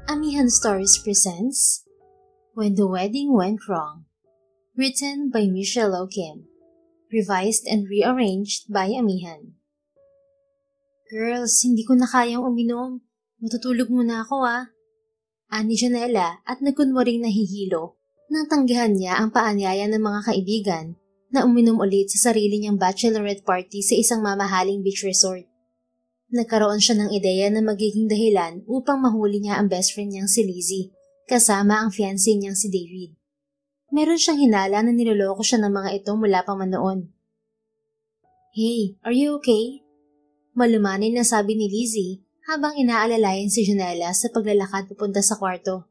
Amihan Stories presents When the Wedding Went Wrong, written by Michelle O. Kim, revised and rearranged by Amihan. Girls, hindi ko na kayang uminom. Matutulog muna ako Ani Janela at nagkunwaring nahihilo nang tanggihan niya ang paanyaya ng mga kaibigan na uminom ulit sa sarili niyang bachelorette party sa isang mamahaling beach resort. Nagkaroon siya ng ideya na magiging dahilan upang mahuli niya ang best friend niyang si Lizzie, kasama ang fiancé niyang si David. Meron siyang hinala na niloloko siya ng mga ito mula pa man noon. Hey, are you okay? Malumanay na sabi ni Lizzie habang inaalalayan si Janela sa paglalakad papunta sa kwarto.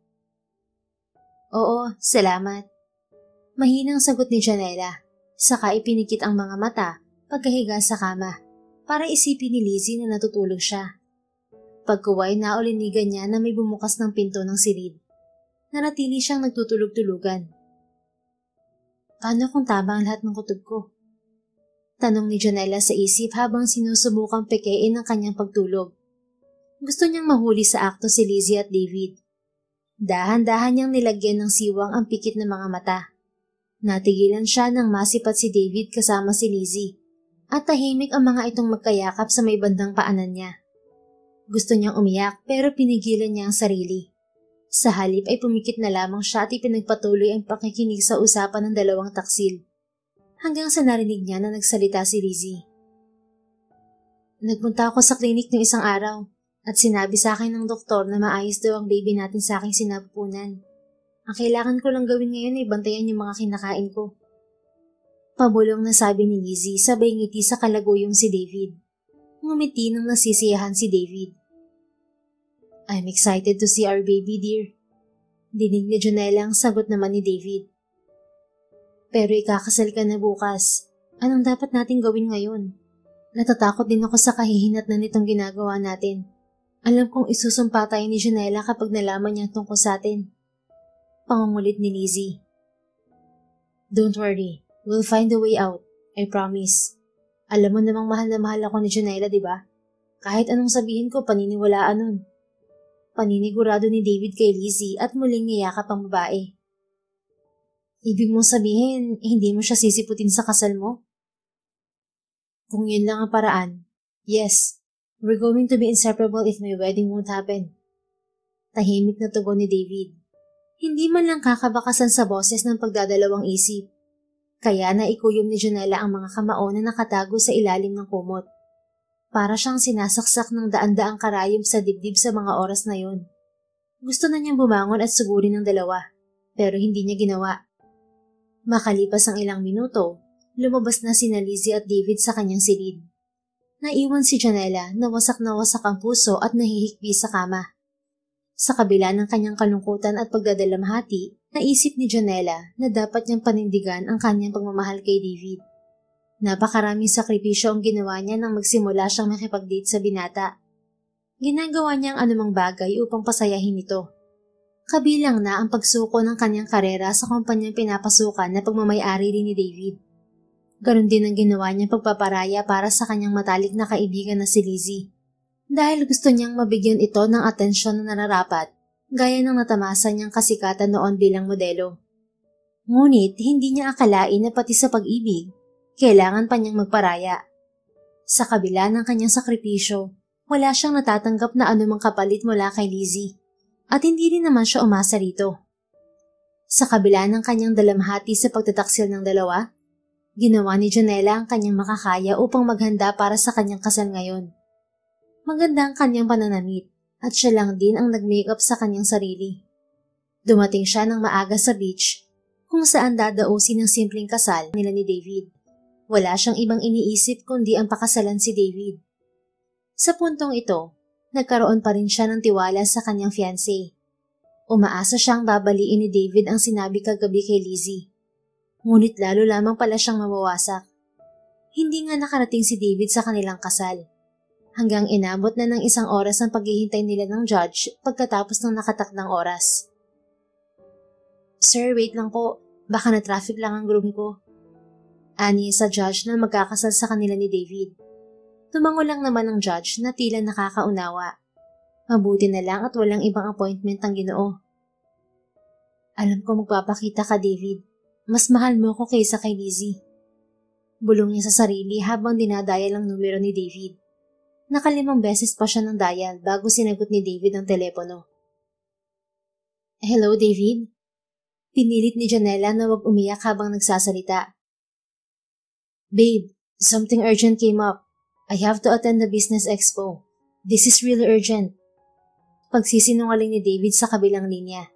Oo, salamat. Mahinang sagot ni Janela, saka ipinikit ang mga mata pagkahiga sa kama para isipin ni Lizzie na natutulog siya. Pagkuway naulinigan niya na may bumukas ng pinto ng silid. Nanatili siyang nagtutulog-tulugan. Paano kung tama ang lahat ng kutob ko? Tanong ni Janela sa isip habang sinusubukang pekein ang kanyang pagtulog. Gusto niyang mahuli sa akto si Lizzie at David. Dahan-dahan niyang nilagyan ng siwang ang pikit ng mga mata. Natigilan siya nang masipat si David kasama si Lizzie. At tahimik ang mga itong magkayakap sa may bandang paanan niya. Gusto niyang umiyak pero pinigilan niya ang sarili. Sa halip ay pumikit na lamang siya at ipinagpatuloy ang pakikinig sa usapan ng dalawang taksil. Hanggang sa narinig niya na nagsalita si Lizzie. Nagpunta ako sa klinik ng isang araw at sinabi sa akin ng doktor na maayos daw ang baby natin sa aking sinapupunan. Ang kailangan ko lang gawin ngayon ay bantayan yung mga kinakain ko. Pabulong na sabi ni Lizzie sabay ngiti sa kalaguyong si David. Ngumiti nang nasisiyahan si David. I'm excited to see our baby, dear. Dinig ni Janela ang sagot naman ni David. Pero ikakasal ka na bukas. Anong dapat natin gawin ngayon? Natatakot din ako sa kahihinatnan nitong ginagawa natin. Alam kong isusumpa tayo ni Janela kapag nalaman niya tungkol sa atin. Pangungulit ni Lizzie. Don't worry. We'll find a way out. I promise. Alam mo namang mahal na mahal ako ni Janela, di ba? Kahit anong sabihin ko, paniniwalaan nun. Paninigurado ni David kay Lizzie at muling niyakap ang babae. Ibig mong sabihin, hindi mo siya sisiputin sa kasal mo? Kung yun lang ang paraan, yes, we're going to be inseparable if my wedding won't happen. Tahimik na tugon ni David. Hindi man lang kakabakasan sa boses ng pagdadalawang isip. Kaya naikuyom ni Janela ang mga kamao na nakatago sa ilalim ng kumot. Para siyang sinasaksak ng daan-daang karayom sa dibdib sa mga oras na yon. Gusto na niyang bumangon at sugurin ng dalawa, pero hindi niya ginawa. Makalipas ang ilang minuto, lumabas na sina Lizzie at David sa kanyang silid. Naiwan si Janela na wasak ang puso at nahihikbi sa kama. Sa kabila ng kanyang kalungkutan at pagdadalamhati, naisip ni Janela na dapat niyang panindigan ang kanyang pagmamahal kay David. Napakaraming sakripisyo ang ginawa niya nang magsimula siyang makipag-date sa binata. Ginagawa niya ang anumang bagay upang pasayahin ito. Kabilang na ang pagsuko ng kanyang karera sa kumpanyang pinapasukan na pagmamay-ari rin ni David. Ganon din ang ginawa niyang pagpaparaya para sa kanyang matalik na kaibigan na si Lizzie. Dahil gusto niyang mabigyan ito ng atensyon na nararapat, gaya ng natamasa niyang kasikatan noon bilang modelo. Ngunit hindi niya akalain na pati sa pag-ibig, kailangan pa niyang magparaya. Sa kabila ng kanyang sakripisyo, wala siyang natatanggap na anumang kapalit mula kay Lizzie, at hindi rin naman siya umasa rito. Sa kabila ng kanyang dalamhati sa pagtataksil ng dalawa, ginawa ni Janela ang kanyang makakaya upang maghanda para sa kanyang kasal ngayon. Maganda ang kanyang pananamit at siya lang din ang nag-makeup sa kanyang sarili. Dumating siya ng maaga sa beach kung saan dadausin ng simpleng kasal nila ni David. Wala siyang ibang iniisip kundi ang pakasalan si David. Sa puntong ito, nagkaroon pa rin siya ng tiwala sa kanyang fiancé. Umaasa siyang babaliin ni David ang sinabi kagabi kay Lizzie. Ngunit lalo lamang pala siyang mawawasak. Hindi nga nakarating si David sa kanilang kasal. Hanggang inabot na ng 1 oras ang paghihintay nila ng judge pagkatapos ng nakatakdang oras. Sir, wait lang po. Baka na-traffic lang ang groom ko. Ani sa judge na magkakasal sa kanila ni David. Tumango lang naman ang judge na tila nakakaunawa. Mabuti na lang at walang ibang appointment ang Ginoo. Alam ko magpapakita ka, David. Mas mahal mo ko kaysa kay Lizzie. Bulong niya sa sarili habang dinadayal ang numero ni David. Nakalimang beses pa siya ng dial bago sinagot ni David ang telepono. Hello, David? Pinilit ni Janela na wag umiyak habang nagsasalita. Babe, something urgent came up. I have to attend the business expo. This is really urgent. Pagsisinungaling ni David sa kabilang linya.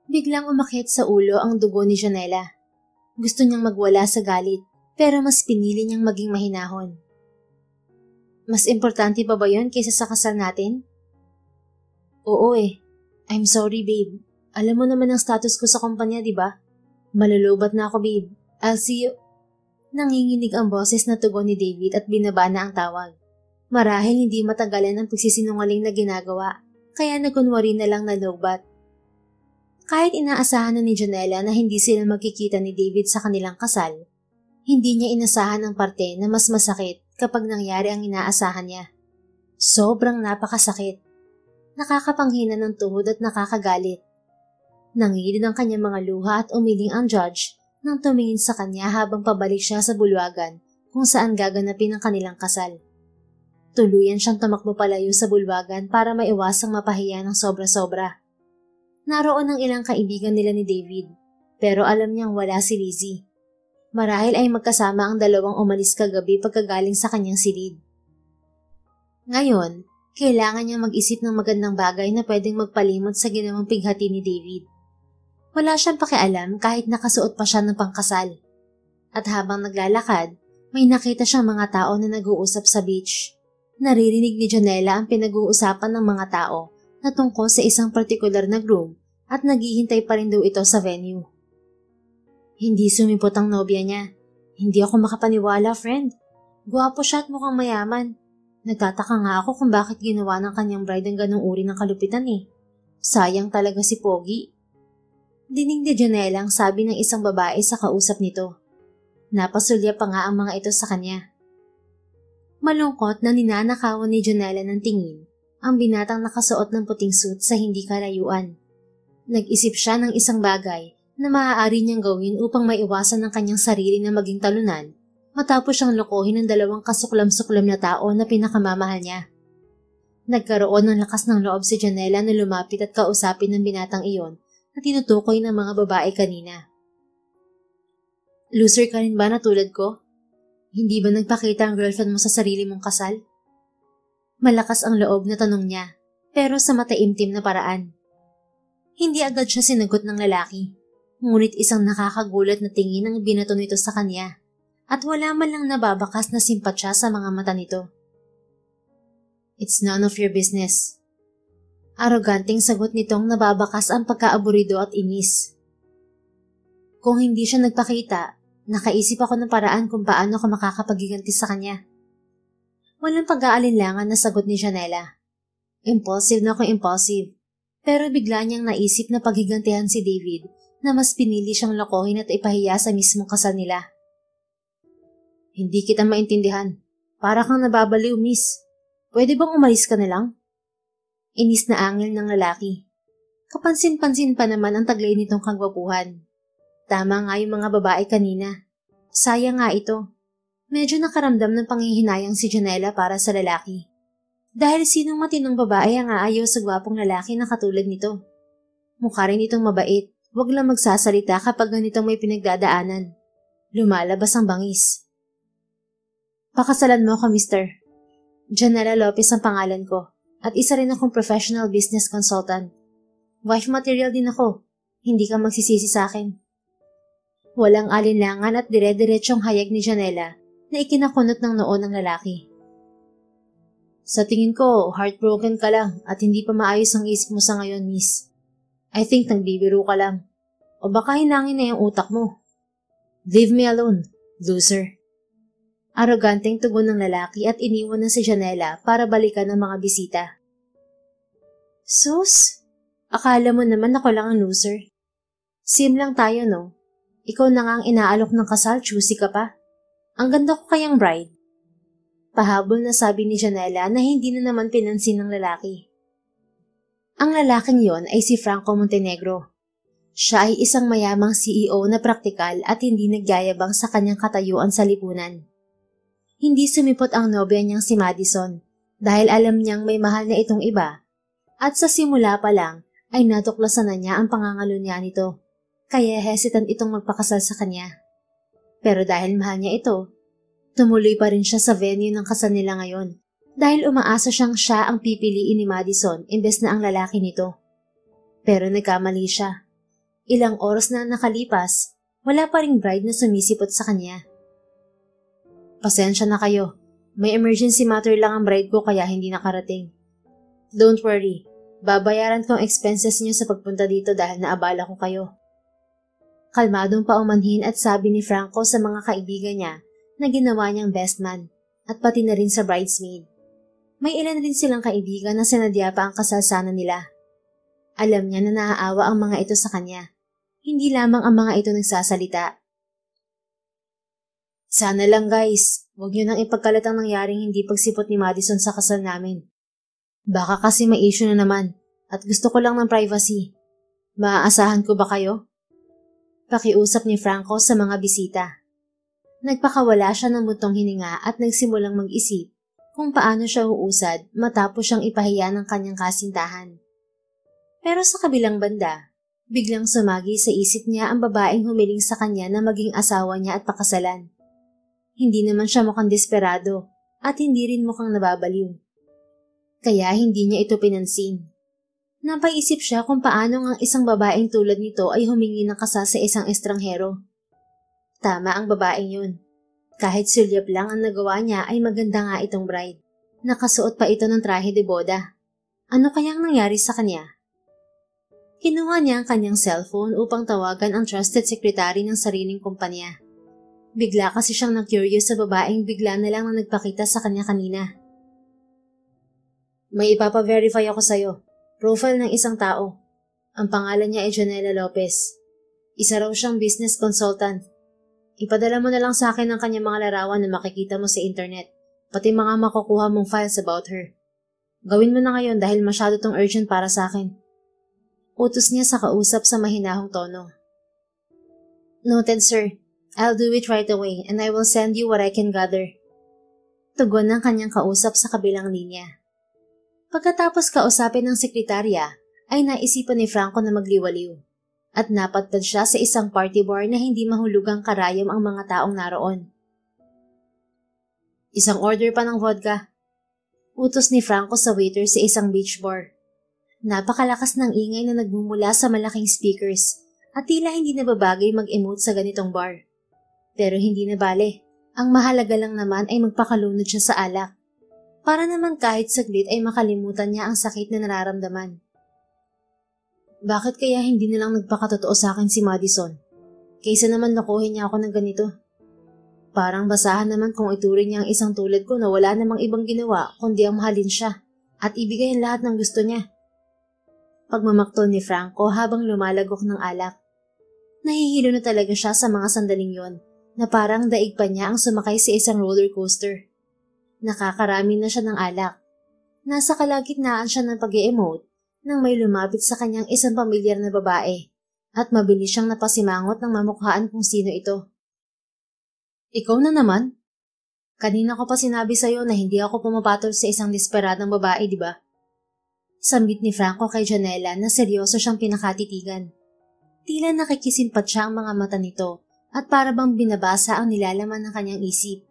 Biglang umakyat sa ulo ang dugo ni Janela. Gusto niyang magwala sa galit, pero mas pinili niyang maging mahinahon. Mas importante pa ba yun kaysa sa kasal natin? Oo eh. I'm sorry, babe. Alam mo naman ang status ko sa kumpanya, di ba? Malulubat na ako, babe. I'll see you. Nanginginig ang boses na tugon ni David at binaba na ang tawag. Marahil hindi matagalan ang pagsisinungaling na ginagawa, kaya nagunwari na lang na lobat. Kahit inaasahan na ni Janela na hindi sila magkikita ni David sa kanilang kasal, hindi niya inasahan ang parte na mas masakit kapag nangyari ang inaasahan niya. Sobrang napakasakit. Nakakapanghina ng tuhod at nakakagalit. Nangilid ang kanyang mga luha at umiling ang judge nang tumingin sa kanya habang pabalik siya sa bulwagan kung saan gaganapin ang kanilang kasal. Tuluyan siyang tumakbo palayo sa bulwagan para maiwasang mapahiya ng sobra-sobra. Naroon ang ilang kaibigan nila ni David, pero alam niyang wala si Lizzie. Marahil ay magkasama ang dalawang umalis kagabi pagkagaling sa kanyang silid. Ngayon, kailangan niyang mag-isip ng magandang bagay na pwedeng magpalimot sa ginawang pighati ni David. Wala siyang pakialam kahit nakasuot pa siya ng pangkasal. At habang naglalakad, may nakita siyang mga tao na nag-uusap sa beach. Naririnig ni Janela ang pinag-uusapan ng mga tao na tungkol sa isang partikular na groom at naghihintay pa rin daw ito sa venue. Hindi sumipot ang nobya niya. Hindi ako makapaniwala, friend. Guwapo siya at mukhang mayaman. Nagtataka nga ako kung bakit ginawa ng kanyang bride ang ganong uri ng kalupitan eh. Sayang talaga si Pogi. Dinig ni Janela ang sabi ng isang babae sa kausap nito. Napasulya pa nga ang mga ito sa kanya. Malungkot na ninanakawan ni Janela ng tingin ang binatang nakasuot ng puting suit sa hindi kalayuan. Nag-isip siya ng isang bagay na maaari niyang gawin upang maiwasan ang kanyang sarili na maging talunan matapos siyang lokohin ng dalawang kasuklam-suklam na tao na pinakamamahal niya. Nagkaroon ng lakas ng loob si Janela na lumapit at kausapin ng binatang iyon na tinutukoy ng mga babae kanina. Loser ka rin ba na tulad ko? Hindi ba nagpakita ang girlfriend mo sa sarili mong kasal? Malakas ang loob na tanong niya, pero sa mataimtim na paraan. Hindi agad siya sinagot ng lalaki, ngunit isang nakakagulat na tingin ang binato nito sa kanya, at wala man lang nababakas na simpatya sa mga mata nito. It's none of your business. Aroganteng sagot nitong nababakas ang pagkaaburido at inis. Kung hindi siya nagpakita, nakaisip ako ng paraan kung paano ako makakapaghiganti sa kanya. Walang pag-aalinlangan na sagot ni Janela. Impulsive na ako impulsive, pero bigla niyang naisip na paghigantihan si David na mas pinili siyang lokohin at ipahiya sa mismong kasal nila. Hindi kita maintindihan. Para kang nababaliw, miss. Pwede bang umalis ka na lang? Inis na angil ng lalaki. Kapansin-pansin pa naman ang taglay nitong kagwapuhan. Tama nga yung mga babae kanina. Sayang nga ito. Medyo nakaramdam ng panghihinayang si Janela para sa lalaki. Dahil sinong matinong babae ang aayaw sa gwapong lalaki na katulad nito? Mukha rin itong mabait, wag lang magsasalita kapag ganitong may pinagdadaanan. Lumalabas ang bangis. Pakasalan mo ako, mister. Janela Lopez ang pangalan ko, at isa rin akong professional business consultant. Wife material din ako, hindi ka magsisisi sa akin. Walang alinlangan at dire-diretsyong hayag ni Janela na ikinakunot ng noo ng lalaki. Sa tingin ko, heartbroken ka lang at hindi pa maayos ang isip mo sa ngayon, miss. I think nagbibiro ka lang. O baka hinangin na yung utak mo. Leave me alone, loser. Aroganteng tugon ng lalaki at iniwan na si Janela para balikan ang mga bisita. Sus, akala mo naman ako lang ang loser. Sim lang tayo, no? Ikaw na nga ang inaalok ng kasal, choosy ka pa. Ang ganda ko kayang bride. Pahabol na sabi ni Janela na hindi na naman pinansin ng lalaki. Ang lalaking yon ay si Franco Montenegro. Siya ay isang mayamang CEO na praktikal at hindi nagyayabang sa kanyang katayuan sa lipunan. Hindi sumipot ang nobya niyang si Madison dahil alam niyang may mahal na itong iba at sa simula pa lang ay natuklasan na niya ang pangangalunya nito kaya hesitant itong magpakasal sa kanya. Pero dahil mahal niya ito, tumuloy pa rin siya sa venue ng kasal nila ngayon dahil umaasa siyang siya ang pipiliin ni Madison imbes na ang lalaki nito. Pero nagkamali siya. Ilang oras na nakalipas, wala pa ring bride na sumisipot sa kanya. Pasensya na kayo. May emergency matter lang ang bride ko kaya hindi nakarating. Don't worry. Babayaran ko ang expenses niyo sa pagpunta dito dahil naabala ko kayo. Kalmadong paumanhin at sabi ni Franco sa mga kaibigan niya na ginawa niyang best man at pati na rin sa bridesmaid. May ilan rin silang kaibigan na sinadya pa ang kasal sana nila. Alam niya na naaawa ang mga ito sa kanya. Hindi lamang ang mga ito nagsasalita. Sana lang guys, huwag niyo nang ipagkalat ang nangyaring hindi pagsipot ni Madison sa kasal namin. Baka kasi may issue na naman at gusto ko lang ng privacy. Maaasahan ko ba kayo? Pakiusap ni Franco sa mga bisita. Nagpakawala siya ng buntong hininga at nagsimulang mag-isip kung paano siya uusad matapos siyang ipahiya ng kanyang kasintahan. Pero sa kabilang banda, biglang sumagi sa isip niya ang babaeng humiling sa kanya na maging asawa niya at pakasalan. Hindi naman siya mukhang desperado at hindi rin mukhang nababaliw. Kaya hindi niya ito pinansin. Napaisip siya kung paano ang isang babaeng tulad nito ay humingi ng kasal sa isang estranghero. Tama ang babaeng yun. Kahit sulyap lang ang nagawa niya ay maganda nga itong bride. Nakasuot pa ito ng trahe de boda. Ano kayang nangyari sa kanya? Kinuha niya ang kanyang cellphone upang tawagan ang trusted secretary ng sariling kumpanya. Bigla kasi siyang na-curious sa babaeng bigla na lang na nagpakita sa kanya kanina. May ipapa-verify ako sa'yo. Profile ng isang tao. Ang pangalan niya ay Janela Lopez. Isa raw siyang business consultant. Ipadala mo na lang sa akin ang kanyang mga larawan na makikita mo sa internet, pati mga makukuha mong files about her. Gawin mo na ngayon dahil masyado tong urgent para sa akin. Utos niya sa kausap sa mahinahong tono. Noted, sir. I'll do it right away and I will send you what I can gather. Tugon ng kanyang kausap sa kabilang linya. Pagkatapos kausapin ng sekretarya, ay naisipan ni Franco na magliwaliw. At napadpad siya sa isang party bar na hindi mahulugang karayom ang mga taong naroon. Isang order pa ng vodka. Utos ni Franco sa waiter sa isang beach bar. Napakalakas ng ingay na nagmumula sa malaking speakers at tila hindi nababagay mag-emote sa ganitong bar. Pero hindi na bale. Ang mahalaga lang naman ay magpakalunod siya sa alak. Para naman kahit saglit ay makalimutan niya ang sakit na nararamdaman. Bakit kaya hindi nilang nagpakatotoo sa akin si Madison? Kaysa naman lokohin niya ako ng ganito. Parang basahan naman kung ituring niya ang isang tulad ko na wala namang ibang ginawa kundi ang mahalin siya at ibigay ang lahat ng gusto niya. Pagmamaktol ni Franco habang lumalagok ng alak. Nahihilo na talaga siya sa mga sandaling yon na parang daig pa niya ang sumakay sa isang roller coaster. Nakakarami na siya ng alak. Nasa kalagitnaan siya ng pag-e-emote nang may lumapit sa kanyang isang pamilyar na babae at mabilis siyang napasimangot ng mamukhaan kung sino ito. Ikaw na naman? Kanina ko pa sinabi sa'yo na hindi ako pumapatol sa isang desperadong babae, di ba? Sambit ni Franco kay Janela na seryoso siyang pinakatitigan. Tila nakikisimpat siya ang mga mata nito at para bang binabasa ang nilalaman ng kanyang isip.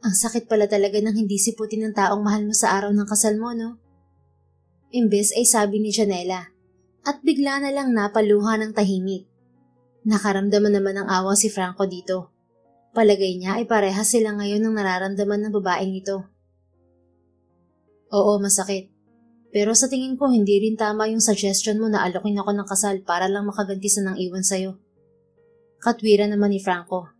Ang sakit pala talaga ng hindi siputin ng taong mahal mo sa araw ng kasal mo, no? Imbes ay sabi ni Janela at bigla na lang napaluha ng tahimik. Nakaramdaman naman ng awa si Franco dito. Palagay niya ay parehas sila ngayon ng nararamdaman ng babaeng ito. Oo, masakit. Pero sa tingin ko hindi rin tama yung suggestion mo na alokin ako ng kasal para lang makaganti sa nang iwan sa'yo. Katwiran naman ni Franco.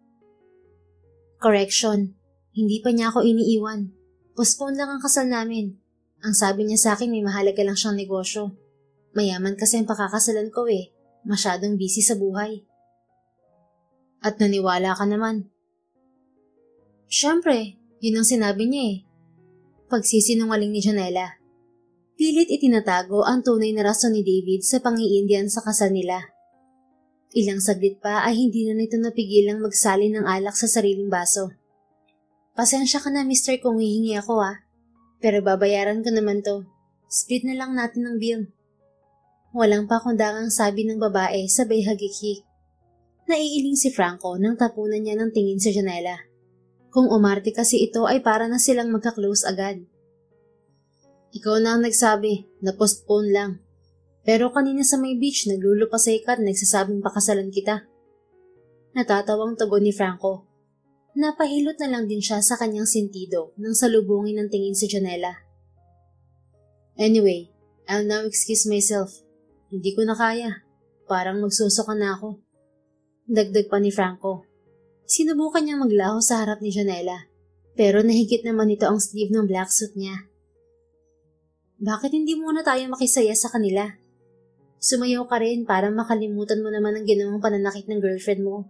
Correction, hindi pa niya ako iniiwan. Postpone lang ang kasal namin. Ang sabi niya sa akin may mahalaga lang siyang negosyo. Mayaman kasi ang pakakasalan ko eh. Masyadong busy sa buhay. At naniwala ka naman. Siyempre, yun ang sinabi niya eh. Pagsisinungaling ni Janela. Pilit itinatago ang tunay na rason ni David sa pangiindiyan sa kasal nila. Ilang saglit pa ay hindi na nito napigilang magsalin ng alak sa sariling baso. Pasensya ka na, mister, kung hihingi ako pero babayaran ko naman to. Split na lang natin ng bill. Walang pakundangang sabi ng babae sabay hagik-hik. Naiiling si Franco nang tapunan niya ng tingin sa janela. Kung umarte kasi ito ay para na silang magka-close agad. Ikaw na ang nagsabi na postpone lang. Pero kanina sa may beach naglulupasay ka at nagsasabing pakasalan kita. Natatawang tugon ni Franco. Napahilot na lang din siya sa kanyang sentido nang salubungin ng tingin sa janela. Anyway, I'll now excuse myself. Hindi ko na kaya. Parang magsusuka na ako. Dagdag pa ni Franco. Sinubukan niyang maglaho sa harap ni Janela, pero nahigit naman ito ang sleeve ng black suit niya. Bakit hindi muna tayo makisaya sa kanila? Sumayaw ka rin para makalimutan mo naman ang ginawang pananakit ng girlfriend mo.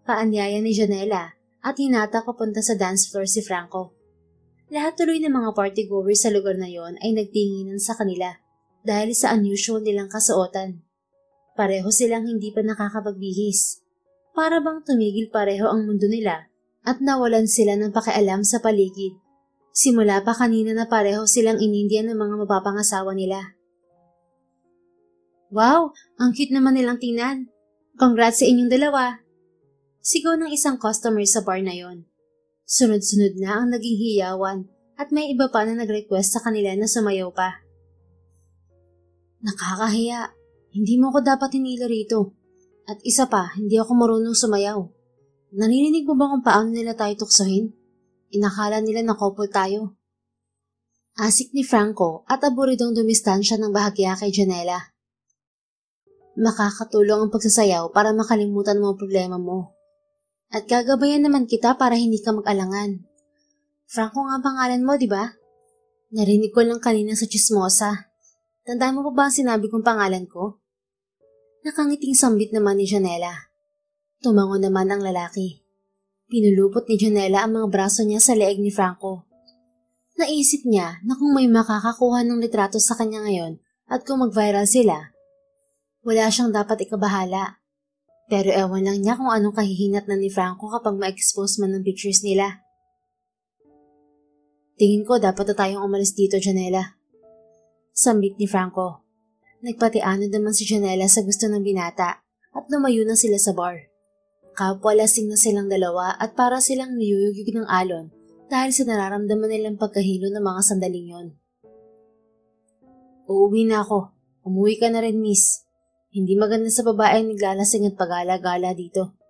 Paanyaya ni Janela at hinata papunta sa dance floor si Franco. Lahat tuloy ng mga partygoers sa lugar na yon ay nagtinginan sa kanila dahil sa unusual nilang kasuotan. Pareho silang hindi pa nakakapagbihis. Para bang tumigil pareho ang mundo nila at nawalan sila ng pakialam sa paligid. Simula pa kanina na pareho silang inindiyan ng mga mapapangasawa nila. Wow! Ang cute naman nilang tingnan. Congrats sa inyong dalawa! Sigaw ng isang customer sa bar na yon. Sunod-sunod na ang naging hiyawan at may iba pa na nag-request sa kanila na sumayaw pa. Nakakahiya. Hindi mo ko dapat hinila rito. At isa pa, hindi ako marunong sumayaw. Narinig mo ba kung paano nila tayo tuksohin? Inakala nila na couple tayo. Asik ni Franco at aburidong dumistansya ng bahagya kay Janela. Makakatulong ang pagsasayaw para makalimutan mo ang problema mo. At gagabayan naman kita para hindi ka mag-alangan. Franco nga pangalan mo, di ba? Narinig ko lang kanina sa chismosa. Tandaan mo pa ba ang sinabi kong pangalan ko? Nakangiting sambit naman ni Janela. Tumango naman ang lalaki. Pinulupot ni Janela ang mga braso niya sa leeg ni Franco. Naisip niya na kung may makakakuha ng litrato sa kanya ngayon at kung mag-viral sila, wala siyang dapat ikabahala. Pero ewan lang niya kung anong kahihinat na ni Franco kapag ma-expose man ng pictures nila. Tingin ko dapat na tayong umalis dito, Janela. Sambit ni Franco. Nagpatianod naman si Janela sa gusto ng binata at lumayo na sila sa bar. Kapwa lasing na silang dalawa at para silang niyuyugig ng alon dahil sa nararamdaman nilang pagkahilo ng mga sandaling yon. Uuwi na ako. Umuwi ka na rin, miss. Hindi maganda sa babae ang naglalasing at pagala-gala dito.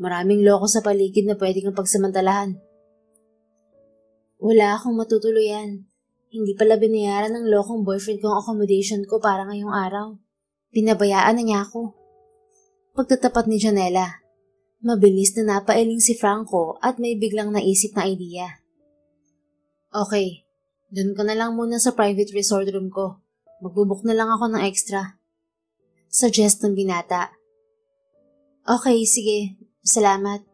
Maraming loko sa paligid na pwede kang pagsamantalahan. Wala akong matutuluyan. Hindi pala binayaran ng lokong boyfriend ko ang accommodation ko para ngayong araw. Pinabayaan na niya ako. Pagtatapat ni Janela, mabilis na napailing si Franco at may biglang naisip na idea. Okay, dun ka na lang muna sa private resort room ko. Magbubuk na lang ako ng extra. Suggest ng binata. Okay, sige. Salamat.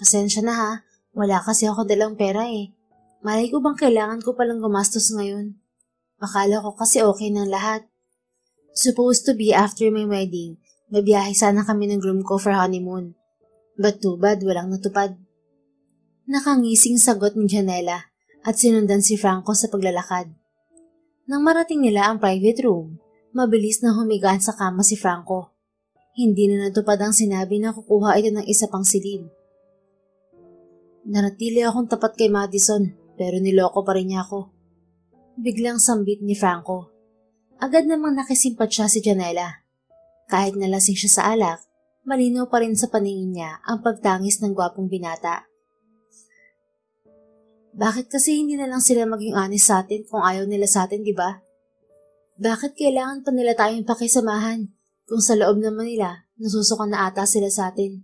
Pasensya na ha. Wala kasi ako dalang pera eh. Malay ko bang kailangan ko palang gumastos ngayon? Akala ko kasi okay ng lahat. Supposed to be after my wedding, mabiyahe sana kami ng groom ko for honeymoon. But too bad, walang natupad. Nakangising sagot ni Janela at sinundan si Franco sa paglalakad. Nang marating nila ang private room, mabilis na humigaan sa kama si Franco. Hindi na natupad ang sinabi na kukuha ito ng isa pang silid. Nanatili akong tapat kay Madison, pero niloko pa rin niya ako. Biglang sambit ni Franco. Agad namang nakisimpat siya si Janela. Kahit nalasing siya sa alak, malinaw pa rin sa paningin niya ang pagtangis ng gwapong binata. Bakit kasi hindi na lang sila maging honest sa atin kung ayaw nila sa atin, di ba? Bakit kailangan pa nila tayong pakisamahan kung sa loob naman nila nasusukan na ata sila sa atin?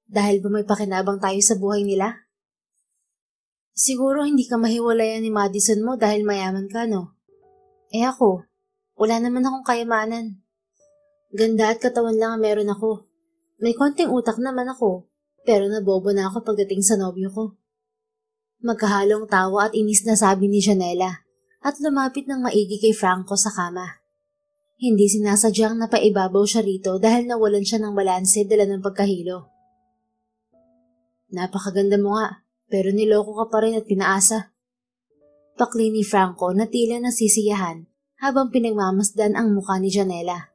Dahil ba may pakinabang tayo sa buhay nila? Siguro hindi ka mahiwalayan ni Madison mo dahil mayaman ka, no? Eh ako, wala naman akong kayamanan. Ganda at katawan lang ang meron ako. May konting utak naman ako, pero nabobo na ako pagdating sa nobyo ko. Magkahalong tawa at inis na sabi ni Janela at lumapit ng maigi kay Franco sa kama. Hindi sinasadyang napaibabaw siya rito dahil nawalan siya ng balanse dala ng pagkahilo. Napakaganda mo nga, pero niloko ka pa rin at pinaasa. Pakli ni Franco na tila nasisiyahan habang pinagmamasdan ang mukha ni Janela.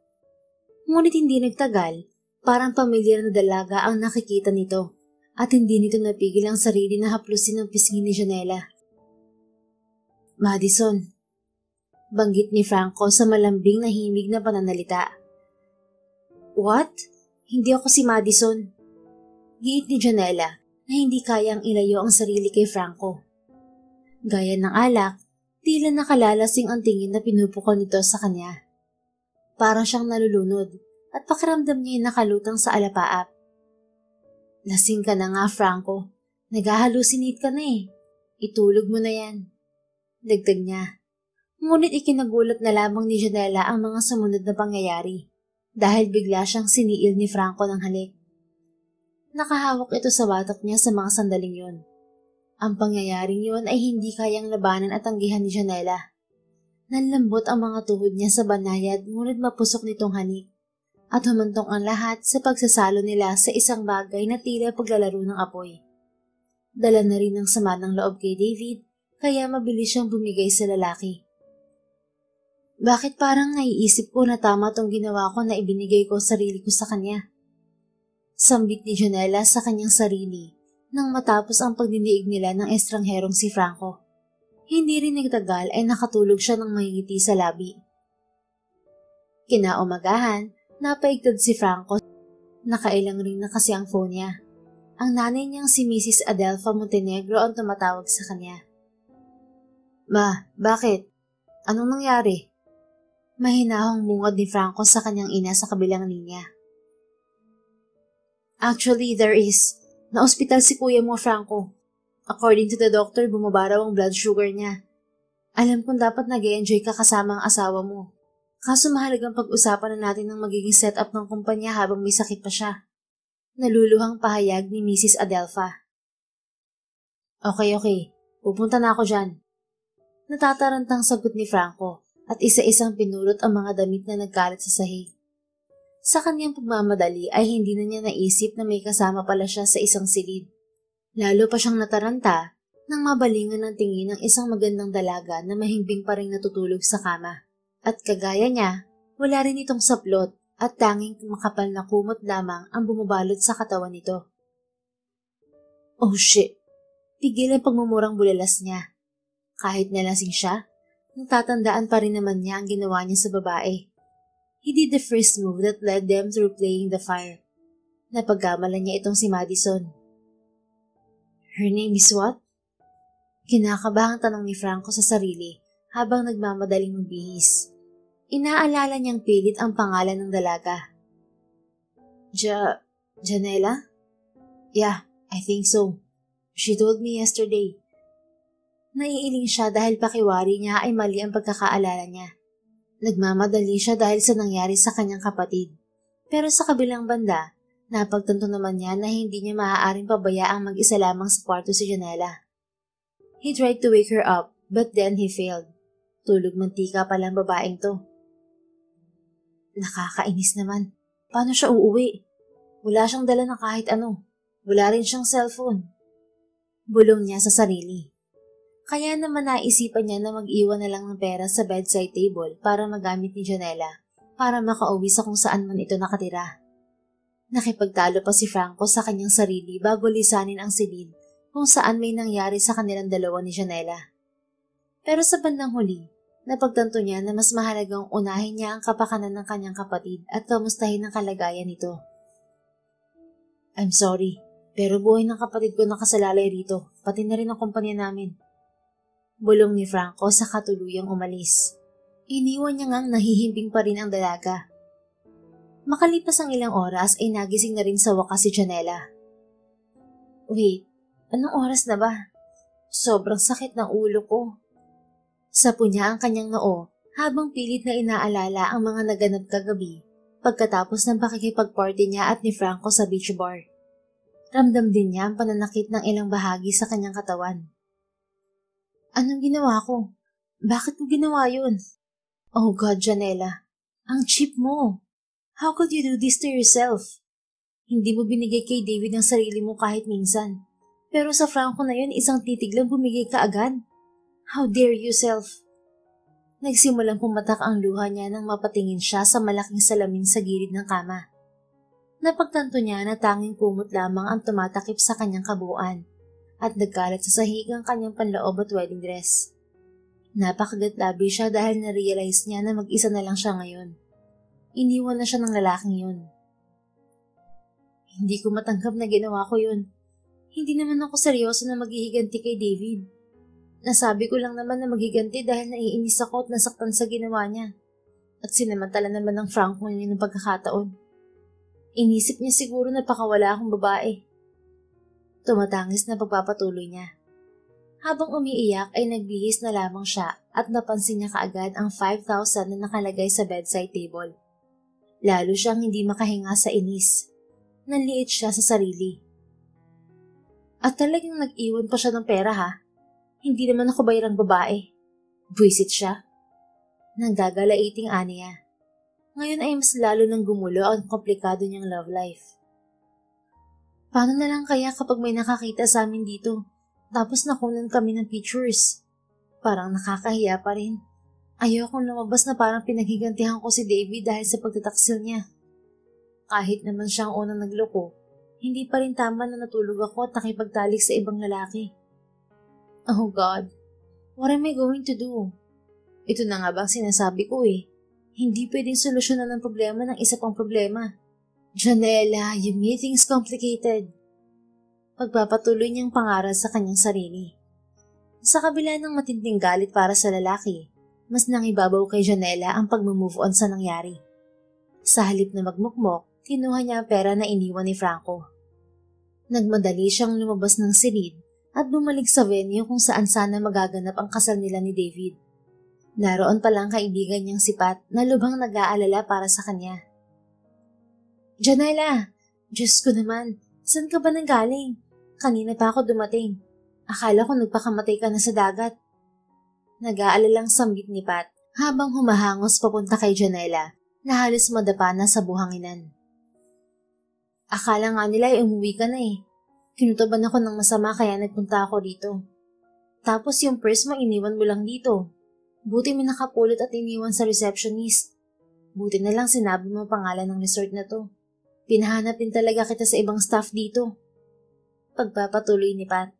Ngunit hindi nagtagal, parang pamilyar na dalaga ang nakikita nito at hindi nito napigil ang sarili na haplusin ang pisngi ni Janela. Madison, banggit ni Franco sa malambing na himig na pananalita. What? Hindi ako si Madison. Giit ni Janela na hindi kayang ilayo ang sarili kay Franco. Gaya ng alak, tila nakalalasing ang tingin na pinupukol nito sa kanya. Parang siyang nalulunod at pakiramdam niya yung nakalutang sa alapaap. Lasing ka na nga, Franco. Nag-halusinate ka na eh. Itulog mo na yan. Dagdag niya. Ngunit ikinagulat na lamang ni Janela ang mga sumunod na pangyayari dahil bigla siyang siniil ni Franco ng halik. Nakahawak ito sa batok niya sa mga sandaling yun. Ang pangyayaring yun ay hindi kayang labanan at tanggihan ni Janela. Nanlambot ang mga tuhod niya sa banayad ngunit mapusok nitong hanik at humantong ang lahat sa pagsasalo nila sa isang bagay na tila paglalaro ng apoy. Dala na rin ng sama ng loob kay David kaya mabilis siyang bumigay sa lalaki. Bakit parang naiisip ko na tama tong ginawa ko na ibinigay ko sarili ko sa kanya? Sambit ni Janela sa kanyang sarili nang matapos ang pagdiniig nila ng estrangherong si Franco. Hindi rin nagtagal ay nakatulog siya ng mahingiti sa labi. Kinaumagahan, napaigtad si Franco. Nakailang ring na kasi ang phone niya. Ang nanay niyang si Mrs. Adelfa Montenegro ang tumatawag sa kanya. Ma, bakit? Anong nangyari? Mahinahong bungad ni Franco sa kanyang ina sa kabilang linya. Actually, there is. Na-ospital si kuya mo, Franco. According to the doctor, bumaba raw ang blood sugar niya. Alam kong dapat nag-e-enjoy ka kasama ang asawa mo. Kaso mahalagang pag-usapan na natin ng magiging setup ng kumpanya habang may sakit pa siya. Naluluhang pahayag ni Mrs. Adelfa. Okay. Pupunta na ako dyan. Natatarantang sagot ni Franco at isa-isang pinulot ang mga damit na nagkalat sa sahig. Sa kanyang pagmamadali ay hindi na niya naisip na may kasama pala siya sa isang silid. Lalo pa siyang nataranta nang mabalingan ng tingin ng isang magandang dalaga na mahimbing pa rin natutulog sa kama. At kagaya niya, wala rin itong saplot at tanging makapal na kumot lamang ang bumabalot sa katawan nito. Oh shit! Tigil ang pagmumurang bulalas niya. Kahit nalasing siya, natatandaan pa rin naman niya ang ginawa niya sa babae. He did the first move that led them through playing the fire. Napagkamalan niya itong si Madison. Her name is what? Kinakabahang tanong ni Franco sa sarili habang nagmamadaling magbihis. Inaalala niyang pilit ang pangalan ng dalaga. Janela? Yeah, I think so. She told me yesterday. Naiiling siya dahil pakiwari niya ay mali ang pagkakaalala niya. Nagmamadali siya dahil sa nangyari sa kanyang kapatid. Pero sa kabilang banda, napagtanto naman niya na hindi niya maaaring pabayaang mag-isa lamang sa kwarto si Janela. He tried to wake her up, but then he failed. Tulog mantika palang babaeng to. Nakakainis naman. Paano siya uuwi? Wala siyang dala na kahit ano. Wala rin siyang cellphone. Bulong niya sa sarili. Kaya naman naisipan niya na mag-iwan na lang ng pera sa bedside table para magamit ni Janela para makauwi sa kung saan man ito nakatira. Nakipagtalo pa si Franco sa kanyang sarili bago lisanin ang silid kung saan may nangyari sa kanilang dalawa ni Janela. Pero sa bandang huli, napagtanto niya na mas mahalagang unahin niya ang kapakanan ng kanyang kapatid at kamustahin ang kalagayan nito. I'm sorry, pero buhay ng kapatid ko nakasalalay rito, pati na rin ang kumpanya namin. Bulong ni Franco sa katuluyang umalis. Iniwan niya ngang nahihimbing pa rin ang dalaga. Makalipas ang ilang oras ay nagising na rin sa wakas si Janela. Wait, anong oras na ba? Sobrang sakit ng ulo ko. Sapo niya ang kanyang noo habang pilit na inaalala ang mga naganap kagabi pagkatapos ng pakikipag-party niya at ni Franco sa beach bar. Ramdam din niya ang pananakit ng ilang bahagi sa kanyang katawan. Anong ginawa ko? Bakit mo ginawa yun? Oh God, Janela. Ang cheap mo. How could you do this to yourself? Hindi mo binigay kay David ang sarili mo kahit minsan. Pero sa Franco na yun, isang titig lang bumigay ka agad. How dare you, self? Nagsimulang pumatak ang luha niya nang mapatingin siya sa malaking salamin sa gilid ng kama. Napagtanto niya na tanging kumot lamang ang tumatakip sa kanyang kabuuan at nagkalat sa sahig ang kanyang panloob at wedding dress. Napakagatlabi siya dahil na-realize niya na mag-isa na lang siya ngayon. Iniwan na siya ng lalaking yun. Hindi ko matanggap na ginawa ko yun. Hindi naman ako seryoso na maghihiganti kay David. Nasabi ko lang naman na maghiganti dahil naiinis ako at nasaktan sa ginawa niya. At sinamantala naman ng Franco niya ng pagkakataon. Inisip niya siguro na pakawala akong babae. Tumatangis na pagpapatuloy niya. Habang umiiyak ay nagbihis na lamang siya at napansin niya kaagad ang 5,000 na nakalagay sa bedside table. Lalo siyang hindi makahinga sa inis. Nanliit siya sa sarili. At talagang nag-iwan pa siya ng pera ha? Hindi naman ako bayarang babae. Buwisit siya. Nagdagalaiting aniya. Ngayon ay mas lalo nang gumulo ang komplikado niyang love life. Paano na lang kaya kapag may nakakita sa amin dito? Tapos nakunan kami ng pictures. Parang nakakahiya pa rin. Ayokong lumabas na parang pinaghigantihan ko si David dahil sa pagtataksil niya. Kahit naman siyang unang nagloko, hindi pa rin tama na natulog ako at nakipagtalik sa ibang lalaki. Oh God, what am I going to do? Ito na nga bang sinasabi ko eh. Hindi pwedeng solusyonan ng problema ng isa pang problema. Janela, you make things complicated. Pagpapatuloy niyang pangaral sa kanyang sarili. Sa kabila ng matinding galit para sa lalaki, mas nangibabaw kay Janela ang pag-move on sa nangyari. Sa halip na magmukmok, kinuha niya ang pera na iniwan ni Franco. Nagmadali siyang lumabas ng silid at bumalik sa venue kung saan sana magaganap ang kasal nila ni David. Naroon palang kaibigan niyang si Pat na lubhang nag-aalala para sa kanya. Janela, Diyos ko naman, saan ka ba nanggaling? Kanina pa ako dumating. Akala ko nagpakamatay ka na sa dagat. Nag-aalalang sambit ni Pat habang humahangos papunta kay Janela na halos madapa na sa buhanginan. Akala nga nila ay umuwi ka na eh. Kinutuban ako ng masama kaya nagpunta ako dito. Tapos yung purse mo iniwan mo lang dito. Buti may nakapulot at iniwan sa receptionist. Buti na lang sinabi mo pangalan ng resort na to. Pinahanap din talaga kita sa ibang staff dito. Pagpapatuloy ni Pat.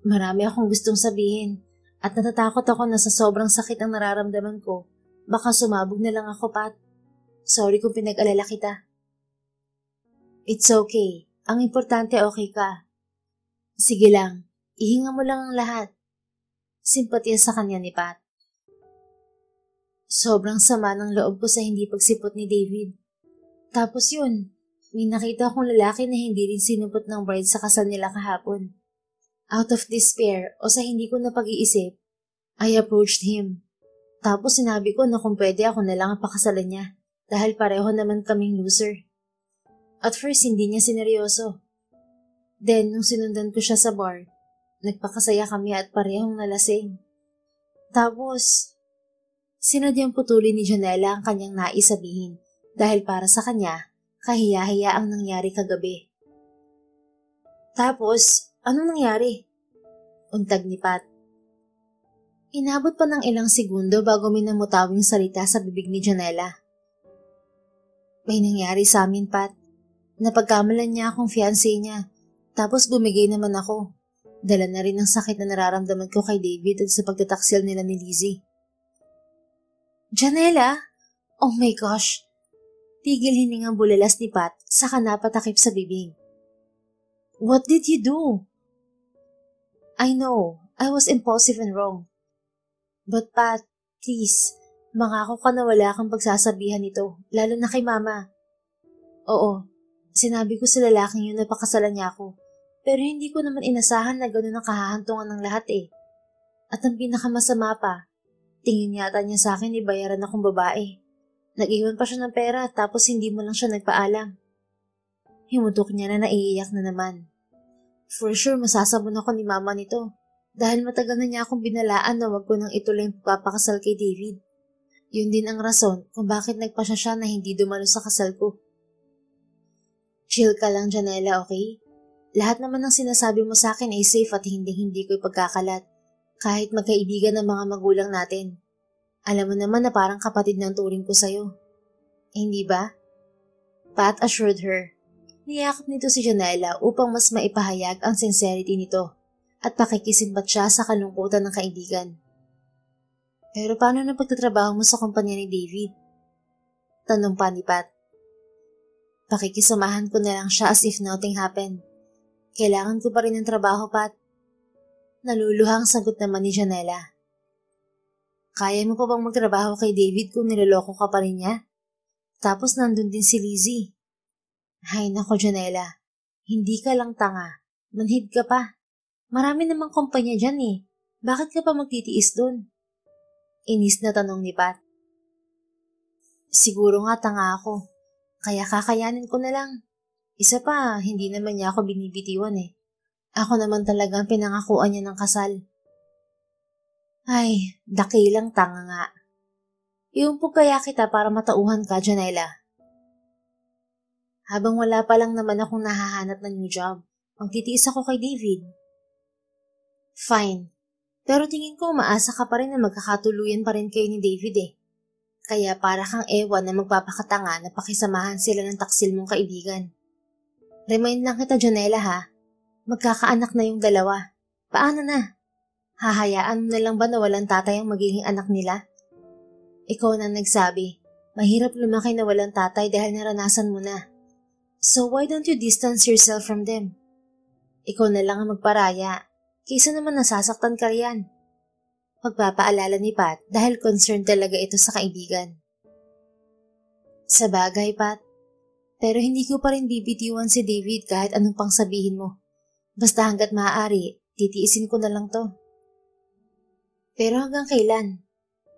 Marami akong gustong sabihin at natatakot ako na sa sobrang sakit ang nararamdaman ko. Baka sumabog na lang ako, Pat. Sorry kung pinag-alala kita. It's okay. Ang importante okay ka. Sige lang, ihinga mo lang ang lahat. Simpatya sa kanya ni Pat. Sobrang sama ng loob ko sa hindi pagsipot ni David. Tapos yun, may nakita akong lalaki na hindi rin sinumpot ng bride sa kasal nila kahapon. Out of despair o sa hindi ko napag-iisip, I approached him. Tapos sinabi ko na kung pwede ako na lang ang pakasalan niya dahil pareho naman kaming loser. At first hindi niya sineryoso. Then nung sinundan ko siya sa bar, nagpakasaya kami at parehong nalasing. Tapos, sinadyang putulin ni Janela ang kanyang nais sabihin dahil para sa kanya, kahiya-hiya ang nangyari kagabi. Tapos, anong nangyari? Untag ni Pat. Inabot pa ng ilang segundo bago minamutawing salita sa bibig ni Janela. May nangyari sa amin, Pat. Napagkamalan niya akong fiancé niya. Tapos bumigay naman ako. Dala na rin ang sakit na nararamdaman ko kay David at sa pagtataksil nila ni Lizzie. Janela? Oh my gosh! Tigil hiningang bulalas ni Pat saka napatakip sa bibig. What did you do? I know, I was impulsive and wrong. But Pat, please, mangako ka na wala kang pagsasabihan nito, lalo na kay Mama. Oo, sinabi ko sa lalaking yun na pakasalan niya ako, pero hindi ko naman inasahan na gano'n ang kahahantungan ng lahat eh. At ang pinakamasama pa, tingin yata niya sa akin ibayaran akong babae. Nag-iwan pa siya ng pera tapos hindi mo lang siya nagpaalam. Himutok niya na naiiyak na naman. For sure masasabon ako ni Mama nito. Dahil matagal na niya akong binalaan na wag ko nang ituloy ang pagpapakasal kay David. Yun din ang rason kung bakit nagpasya siya na hindi dumalo sa kasal ko. Chill ka lang, Janela, okay? Lahat naman ng sinasabi mo sa akin ay safe at hindi ko ipagkakalat. Kahit magkaibigan ng mga magulang natin. Alam mo naman na parang kapatid ng turing ko sa'yo. Hindi ba? Pat assured her. Niyakap nito si Janela upang mas maipahayag ang sincerity nito at pakikisimbat siya sa kalungkutan ng kaibigan. Pero paano na pagtatrabaho mo sa kumpanya ni David? Tanong pa ni Pat. Pakikisamahan ko na lang siya as if nothing happened. Kailangan ko pa rin ng trabaho, Pat. Naluluhang sagot naman ni Janela. Kaya mo pa bang magtrabaho kay David kung niloloko ka pa rin niya? Tapos nandun din si Lizzie. Hay nako, Janela. Hindi ka lang tanga. Manhid ka pa. Marami namang kumpanya dyan eh. Bakit ka pa magtitiis dun? Inis na tanong ni Pat. Siguro nga tanga ako. Kaya kakayanin ko na lang. Isa pa, hindi naman niya ako binibitiwan eh. Ako naman talagang pinangakuan niya ng kasal. Ay, dakilang tanga nga. Iumpog kaya kita para matauhan ka, Janela. Habang wala pa lang naman akong nahahanap ng new job, magtitiis ako kay David. Fine. Pero tingin ko umaasa ka pa rin na magkakatuluyan pa rin kayo ni David eh. Kaya para kang ewan na magpapakatanga na pakisamahan sila ng taksil mong kaibigan. Remind lang kita, Janela ha. Magkakaanak na yung dalawa. Paano na? Hahayaan mo na lang ba na walang tatay ang magiging anak nila? Ikaw na nagsabi, mahirap lumaki na walang tatay dahil naranasan mo na. So why don't you distance yourself from them? Ikaw na lang ang magparaya. Kaysa naman nasasaktan ka riyan. Pagpapaalala ni Pat dahil concerned talaga ito sa kaibigan. Sa bagay, Pat. Pero hindi ko pa rin bibitiwan si David kahit anong pang sabihin mo. Basta hanggat maaari, titiisin ko na lang to. Pero hanggang kailan?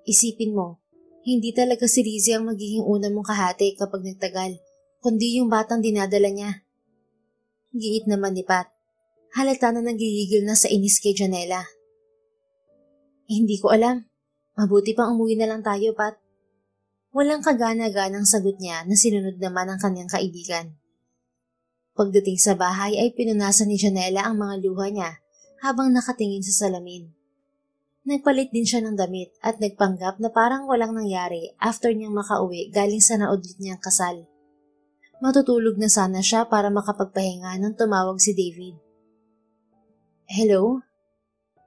Isipin mo, hindi talaga si Lizzie ang magiging una mong kahati kapag nagtagal, kundi yung batang dinadala niya. Giit naman ni Pat. Halata na nagigigil na sa inis kay Janela. Hindi ko alam. Mabuti pang umuwi na lang tayo, Pat. Walang kagana-ganang sagot niya na sinunod naman ang kanyang kaibigan. Pagdating sa bahay ay pinunasan ni Janela ang mga luha niya habang nakatingin sa salamin. Nagpalit din siya ng damit at nagpanggap na parang walang nangyari after niyang makauwi galing sa naudlit niyang kasal. Matutulog na sana siya para makapagpahinga nang tumawag si David. Hello?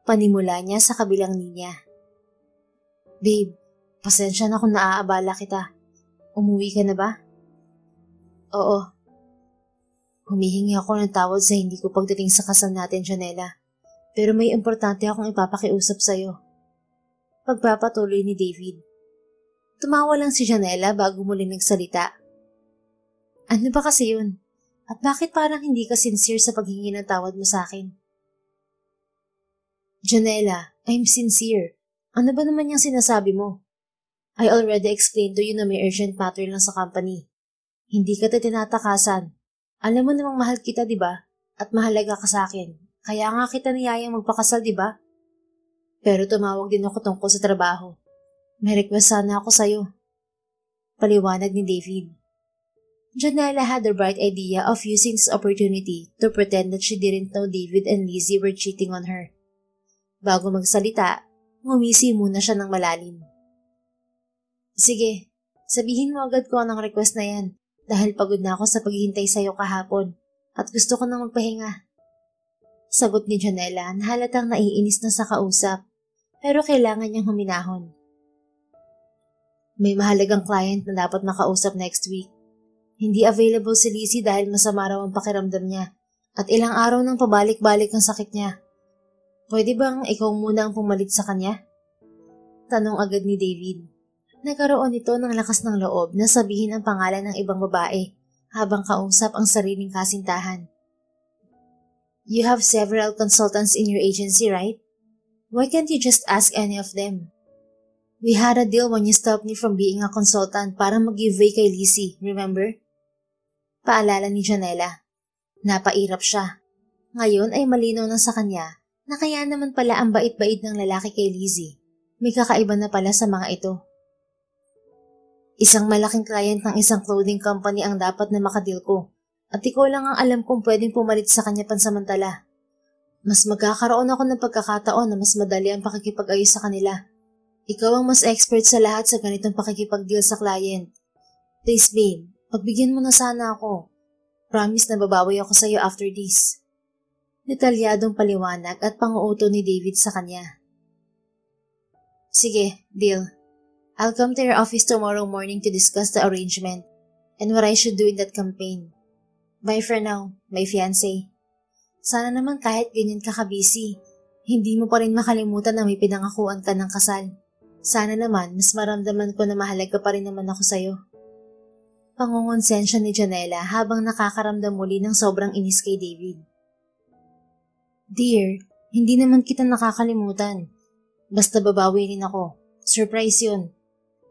Panimula niya sa kabilang linya. Babe, pasensya na kung naaabala kita. Umuwi ka na ba? Oo. Humihingi ako ng tawad sa hindi ko pagdating sa kasal natin, Janela. Pero may importante akong ipapakiusap sa'yo. Pagpapatuloy ni David. Tumawa lang si Janela bago muli nagsalita. Ano ba kasi yun? At bakit parang hindi ka sincere sa paghingi ng tawad mo sa akin? Janela, I'm sincere. Ano ba naman yung sinasabi mo? I already explained to you na may urgent matter lang sa company. Hindi ka tinatakasan. Alam mo namang mahal kita, di ba? At mahalaga ka sa akin. Kaya nga kita niyayang magpakasal, di ba? Pero tumawag din ako tungkol sa trabaho. May request sana ako sa'yo. Paliwanag ni David. Janela had the bright idea of using this opportunity to pretend that she didn't know David and Lizzie were cheating on her. Bago magsalita, ngumisi muna siya ng malalim. Sige, sabihin mo agad ko anong request na yan dahil pagod na ako sa paghihintay sa'yo kahapon at gusto ko nang magpahinga. Sagot ni Janela na halatang naiinis na sa kausap pero kailangan niyang huminahon. May mahalagang client na dapat makausap next week. Hindi available si Lizzie dahil masama raw ang pakiramdam niya at ilang araw nang pabalik-balik ang sakit niya. Pwede bang ikaw muna ang pumalit sa kanya? Tanong agad ni David. Nagkaroon ito ng lakas ng loob na sabihin ang pangalan ng ibang babae habang kausap ang sariling kasintahan. You have several consultants in your agency, right? Why can't you just ask any of them? We had a deal when you stopped me from being a consultant para mag-give way kay Lizzie, remember? Paalala ni Janela. Napairap siya. Ngayon ay malinaw na sa kanya Nakaya naman pala ang bait-bait ng lalaki kay Lizzie. May kakaiba na pala sa mga ito. Isang malaking client ng isang clothing company ang dapat na makadil ko. At ikaw lang ang alam kung pwedeng pumalit sa kanya pansamantala. Mas magkakaroon ako ng pagkakataon na mas madali ang pakikipag-ayos sa kanila. Ikaw ang mas expert sa lahat sa ganitong pakikipag-deal sa client. Please babe, pagbigyan mo na sana ako. Promise na babawi ako sa'yo after this. Detalyadong paliwanag at panguuto ni David sa kanya. Sige, deal. I'll come to your office tomorrow morning to discuss the arrangement and what I should do in that campaign. Bye for now, my fiancé. Sana naman kahit ganyan ka ka-busy, hindi mo pa rin makalimutan na may pinangakuan ka ng kasal. Sana naman mas maramdaman ko na mahalaga pa rin naman ako sa'yo. Pangungonsensya ni Janela habang nakakaramdam muli ng sobrang inis kay David. Dear, hindi naman kita nakakalimutan. Basta babawi rin ako. Surprise yun.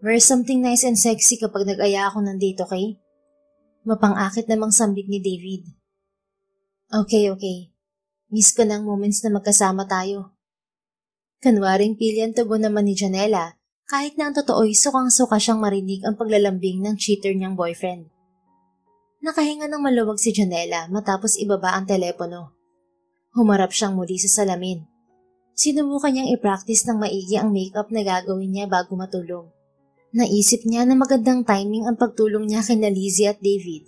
Wear something nice and sexy kapag nag-aya ako ng date, okay? Mapang-akit namang sambit ni David. Okay. Miss ko ng moments na magkasama tayo. Kanwaring pilyan tugon naman ni Janela kahit na ang totoo'y sukang-suka siyang marinig ang paglalambing ng cheater niyang boyfriend. Nakahinga ng maluwag si Janela matapos ibaba ang telepono. Humarap siyang muli sa salamin. Sinubukan niyang i-practice ng maigi ang makeup na gagawin niya bago matulog. Naisip niya na magandang timing ang pagtulong niya kina Lizzie at David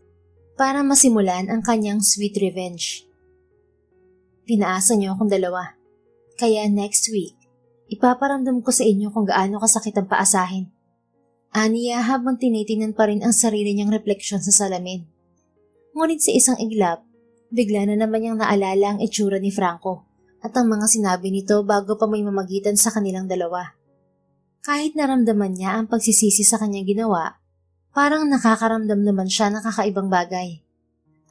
para masimulan ang kanyang sweet revenge. Pinaasa niyo akong dalawa. Kaya next week, ipaparamdam ko sa inyo kung gaano kasakit ang paasahin. Aniya habang tinitingnan pa rin ang sarili niyang refleksyon sa salamin. Ngunit sa isang iglap, bigla na naman niyang naalala ang itsura ni Franco at ang mga sinabi nito bago pa may mamagitan sa kanilang dalawa. Kahit naramdaman niya ang pagsisisi sa kanyang ginawa, parang nakakaramdam naman siya ng kakaibang bagay.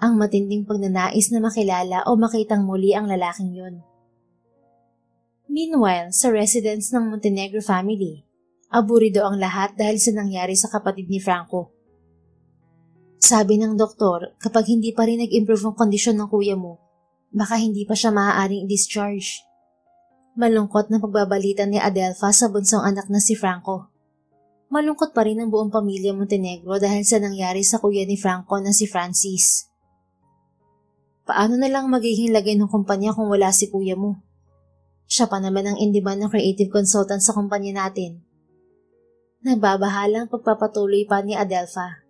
Ang matinding pagnanais na makilala o makitang muli ang lalaking yun. Meanwhile, sa residence ng Montenegro family, aburido ang lahat dahil sa nangyari sa kapatid ni Franco. Sabi ng doktor, kapag hindi pa rin nag-improve ang kondisyon ng kuya mo, baka hindi pa siya maaaring discharge. Malungkot na pagbabalitan ni Adelfa sa bunsong anak na si Franco. Malungkot pa rin ang buong pamilya Montenegro dahil sa nangyari sa kuya ni Franco na si Francis. Paano na lang magiging lagay ng kumpanya kung wala si kuya mo? Siya pa naman ang in-demand ng creative consultant sa kumpanya natin. Nagbabahalang pagpapatuloy pa ni Adelfa.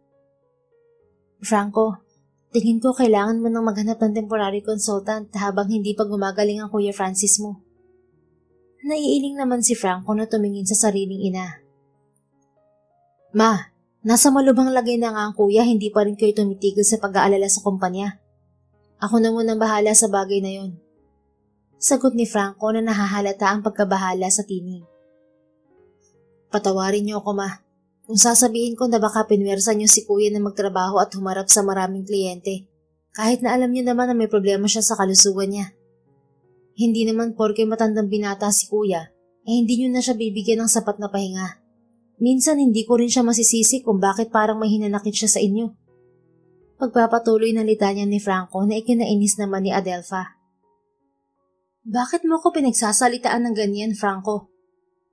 Franco, tingin ko kailangan mo nang maghanap ng temporary consultant habang hindi pa gumagaling ang kuya Francis mo. Naiiling naman si Franco na tumingin sa sariling ina. Ma, nasa malubhang lagay na nga ang kuya, hindi pa rin kayo tumitigil sa pag-aalala sa kumpanya. Ako na munang bahala sa bagay na yon. Sagot ni Franco na nahahalata ang pagkabahala sa tinig. Patawarin niyo ako, ma. Kung sasabihin ko na baka pinwersa niyo si kuya na magtrabaho at humarap sa maraming kliyente, kahit na alam niyo naman na may problema siya sa kalusugan niya. Hindi naman porke matandang binata si kuya, hindi niyo na siya bibigyan ng sapat na pahinga. Minsan hindi ko rin siya masisisi kung bakit parang may hinanakit siya sa inyo. Pagpapatuloy ng litanya ni Franco na ikinainis naman ni Adelfa. Bakit mo ko pinagsasalitaan ng ganyan, Franco?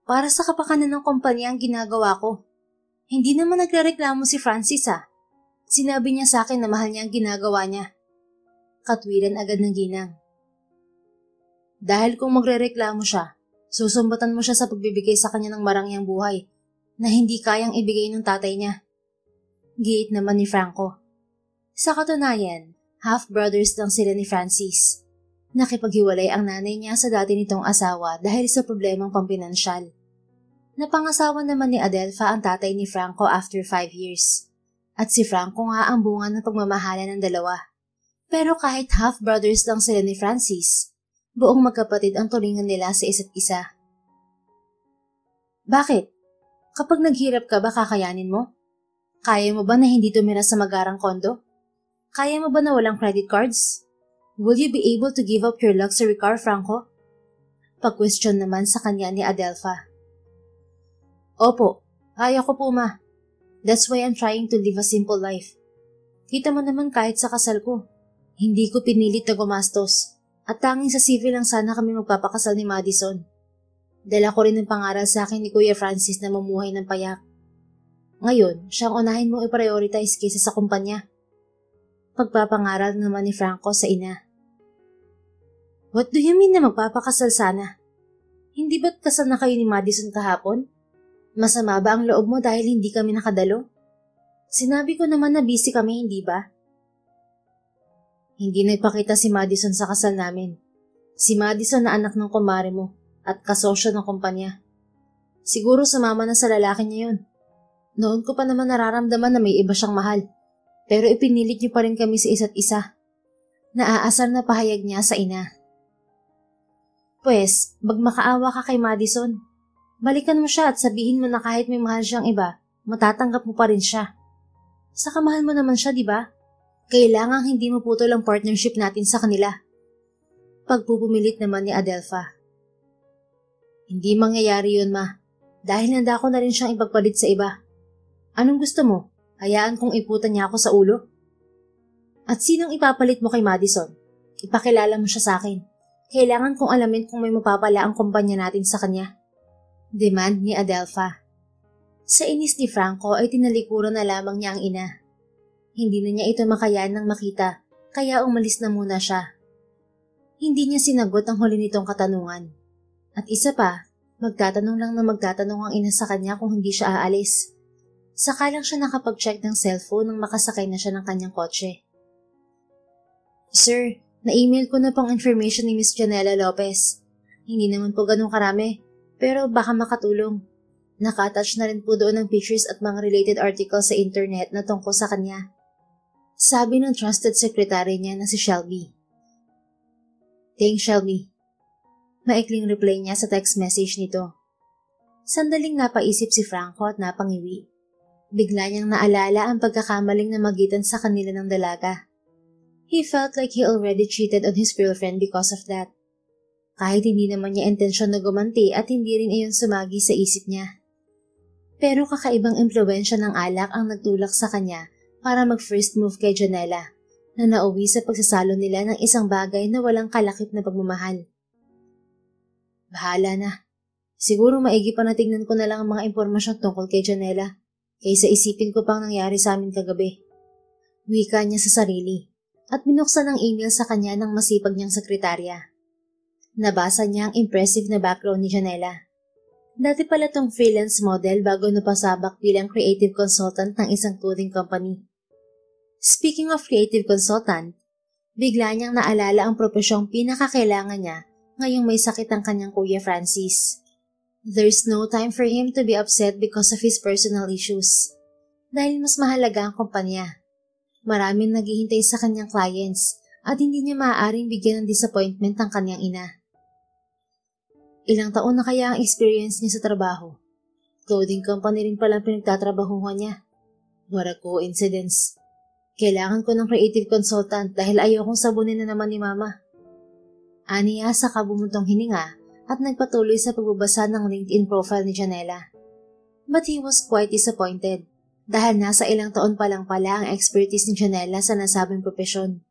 Para sa kapakanan ng kumpanya ang ginagawa ko. Hindi naman nagrereklamo si Francis Sinabi niya sa akin na mahal niya ang ginagawa niya. Katwiran agad ng ginang. Dahil kung magrereklamo siya, susumbatan mo siya sa pagbibigay sa kanya ng marangyang buhay na hindi kayang ibigay ng tatay niya. Giit naman ni Franco. Sa katunayan, half-brothers lang sila ni Francis. Nakipaghiwalay ang nanay niya sa dati nitong asawa dahil sa problemang pampinansyal. Napangasawa naman ni Adelfa ang tatay ni Franco after 5 years. At si Franco nga ang bunga ng pagmamahalan ng dalawa. Pero kahit half-brothers lang sila ni Francis, buong magkapatid ang tulingan nila sa isa't isa. Bakit? Kapag naghirap ka ba kakayanin mo? Kaya mo ba na hindi tumira sa magarang kondo? Kaya mo ba na walang credit cards? Will you be able to give up your luxury car, Franco? Pag-question naman sa kanya ni Adelfa. Opo, kaya ko po ma. That's why I'm trying to live a simple life. Kita mo naman kahit sa kasal ko, hindi ko pinilit na gumastos. At tanging sa civil lang sana kami magpapakasal ni Madison. Dala ko rin ng pangaral sa akin ni Kuya Francis na mamuhay ng payak. Ngayon, siyang unahin mong i-prioritize kaysa sa kumpanya. Pagpapangaral naman ni Franco sa ina. What do you mean na magpapakasal sana? Hindi ba't kasal na kayo ni Madison kahapon? Masama ba ang loob mo dahil hindi kami nakadalo? Sinabi ko naman na busy kami, hindi ba? Hindi nagpakita si Madison sa kasal namin. Si Madison na anak ng kumare mo at kasosyo ng kumpanya. Siguro sumama na sa lalaki niya yun. Noon ko pa naman nararamdaman na may iba siyang mahal. Pero ipinilit niyo pa rin kami sa isa't isa. Naaasar na pahayag niya sa ina. Pwes, magmakaawa ka kay Madison. Balikan mo siya at sabihin mo na kahit may mahal siyang iba, matatanggap mo pa rin siya. Saka mahal mo naman siya, di ba? Kailangang hindi maputol ang partnership natin sa kanila. Pagpupumilit naman ni Adelpha. Hindi mangyayari yun, ma. Dahil handa ko na rin siyang ipagpalit sa iba. Anong gusto mo? Hayaan kong iputan niya ako sa ulo? At sinong ipapalit mo kay Madison? Ipakilala mo siya sa akin. Kailangan kong alamin kung may mapapala ang kumpanya natin sa kanya. Demand ni Adelpha. Sa inis ni Franco ay tinalikuran na lamang niya ang ina. Hindi na niya ito makayan ng makita, kaya umalis na muna siya. Hindi niya sinagot ang huli nitong katanungan. At isa pa, magtatanong lang na magtatanong ang ina sa kanya kung hindi siya aalis. Saka lang siya nakapag-check ng cellphone nang makasakay na siya ng kanyang kotse. Sir, na-email ko na pong information ni Miss Janela Lopez. Hindi naman po ganun karami, pero baka makatulong. Naka-attach na rin po doon ng pictures at mga related articles sa internet na tungkol sa kanya. Sabi ng trusted secretary niya na si Shelby. Thanks, Shelby. Maikling reply niya sa text message nito. Sandaling napaisip si Franco at napangiwi. Bigla niyang naalala ang pagkakamaling na magitan sa kanila ng dalaga. He felt like he already cheated on his girlfriend because of that. Kahit hindi naman niya intensyon na gumanti at hindi rin iyon sumagi sa isip niya. Pero kakaibang impluwensya ng alak ang nagtulak sa kanya para mag-first move kay Janela na nauwi sa pagsasalo nila ng isang bagay na walang kalakip na pagmamahal. Bahala na. Siguro maigi pa na tignan ko na lang ang mga impormasyon tungkol kay Janela kaysa isipin ko pang nangyari sa amin kagabi. Wika niya sa sarili at binuksan ang email sa kanya ng masipag niyang sekretarya. Nabasa niya ang impressive na background ni Janela. Dati pala tong freelance model bago napasabak bilang creative consultant ng isang clothing company. Speaking of creative consultant, bigla niyang naalala ang propesyong pinakakailangan niya ngayong may sakit ang kanyang Kuya Francis. There's no time for him to be upset because of his personal issues. Dahil mas mahalaga ang kumpanya. Maraming naghihintay sa kanyang clients at hindi niya maaaring bigyan ng disappointment ang kanyang ina. Ilang taon na kaya ang experience niya sa trabaho? Clothing company rin palang pinagtatrabahuhan niya. What a coincidence. Kailangan ko ng creative consultant dahil ayokong sabunin na naman ni Mama. Aniya sa kabumuntong hininga at nagpatuloy sa pagbabasa ng LinkedIn profile ni Janela. But he was quite disappointed dahil nasa ilang taon pa lang pala ang expertise ni Janela sa nasabing propesyon.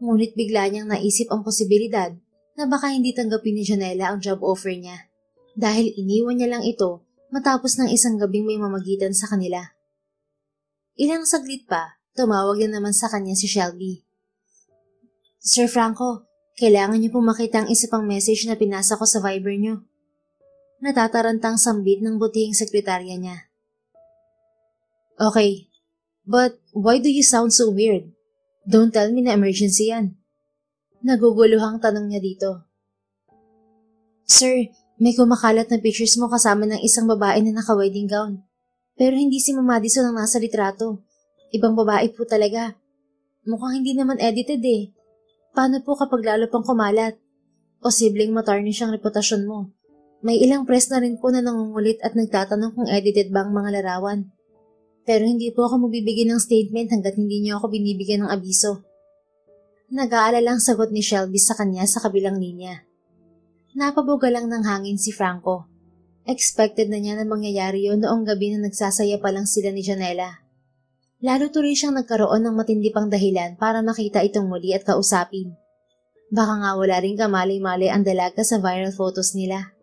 Ngunit bigla niyang naisip ang posibilidad na baka hindi tanggapin ni Janela ang job offer niya dahil iniwan niya lang ito matapos ng isang gabing may mamagitan sa kanila. Ilang saglit pa, tumawag na naman sa kanya si Shelby. Sir Franco, kailangan niyo pong makita ang isa pang message na pinasa ko sa Viber niyo. Natatarantang sambit ng butihing sekretarya niya. Okay, but why do you sound so weird? Don't tell me na emergency yan. Naguguluhang tanong niya dito. Sir, may kumakalat na pictures mo kasama ng isang babae na naka-wedding gown. Pero hindi si Ma'am Madison ang nasa litrato. Ibang babae po talaga. Mukhang hindi naman edited eh. Paano po kapag lalo pang kumalat? Posibleng matarnish ang reputasyon mo. May ilang press na rin po na nangungulit at nagtatanong kung edited ba ang mga larawan. Pero hindi po ako magbibigay ng statement hanggat hindi niyo ako binibigyan ng abiso. Nag-aalalang sagot ni Shelby sa kanya sa kabilang linya. Napabuga lang ng hangin si Franco. Expected na niya na mangyayari yun noong gabi na nagsasaya pa lang sila ni Janela. Lalo tuloy siyang nagkaroon ng matindi pang dahilan para makita itong muli at kausapin. Baka nga wala rin kamalay-malay ang dalaga sa viral photos nila.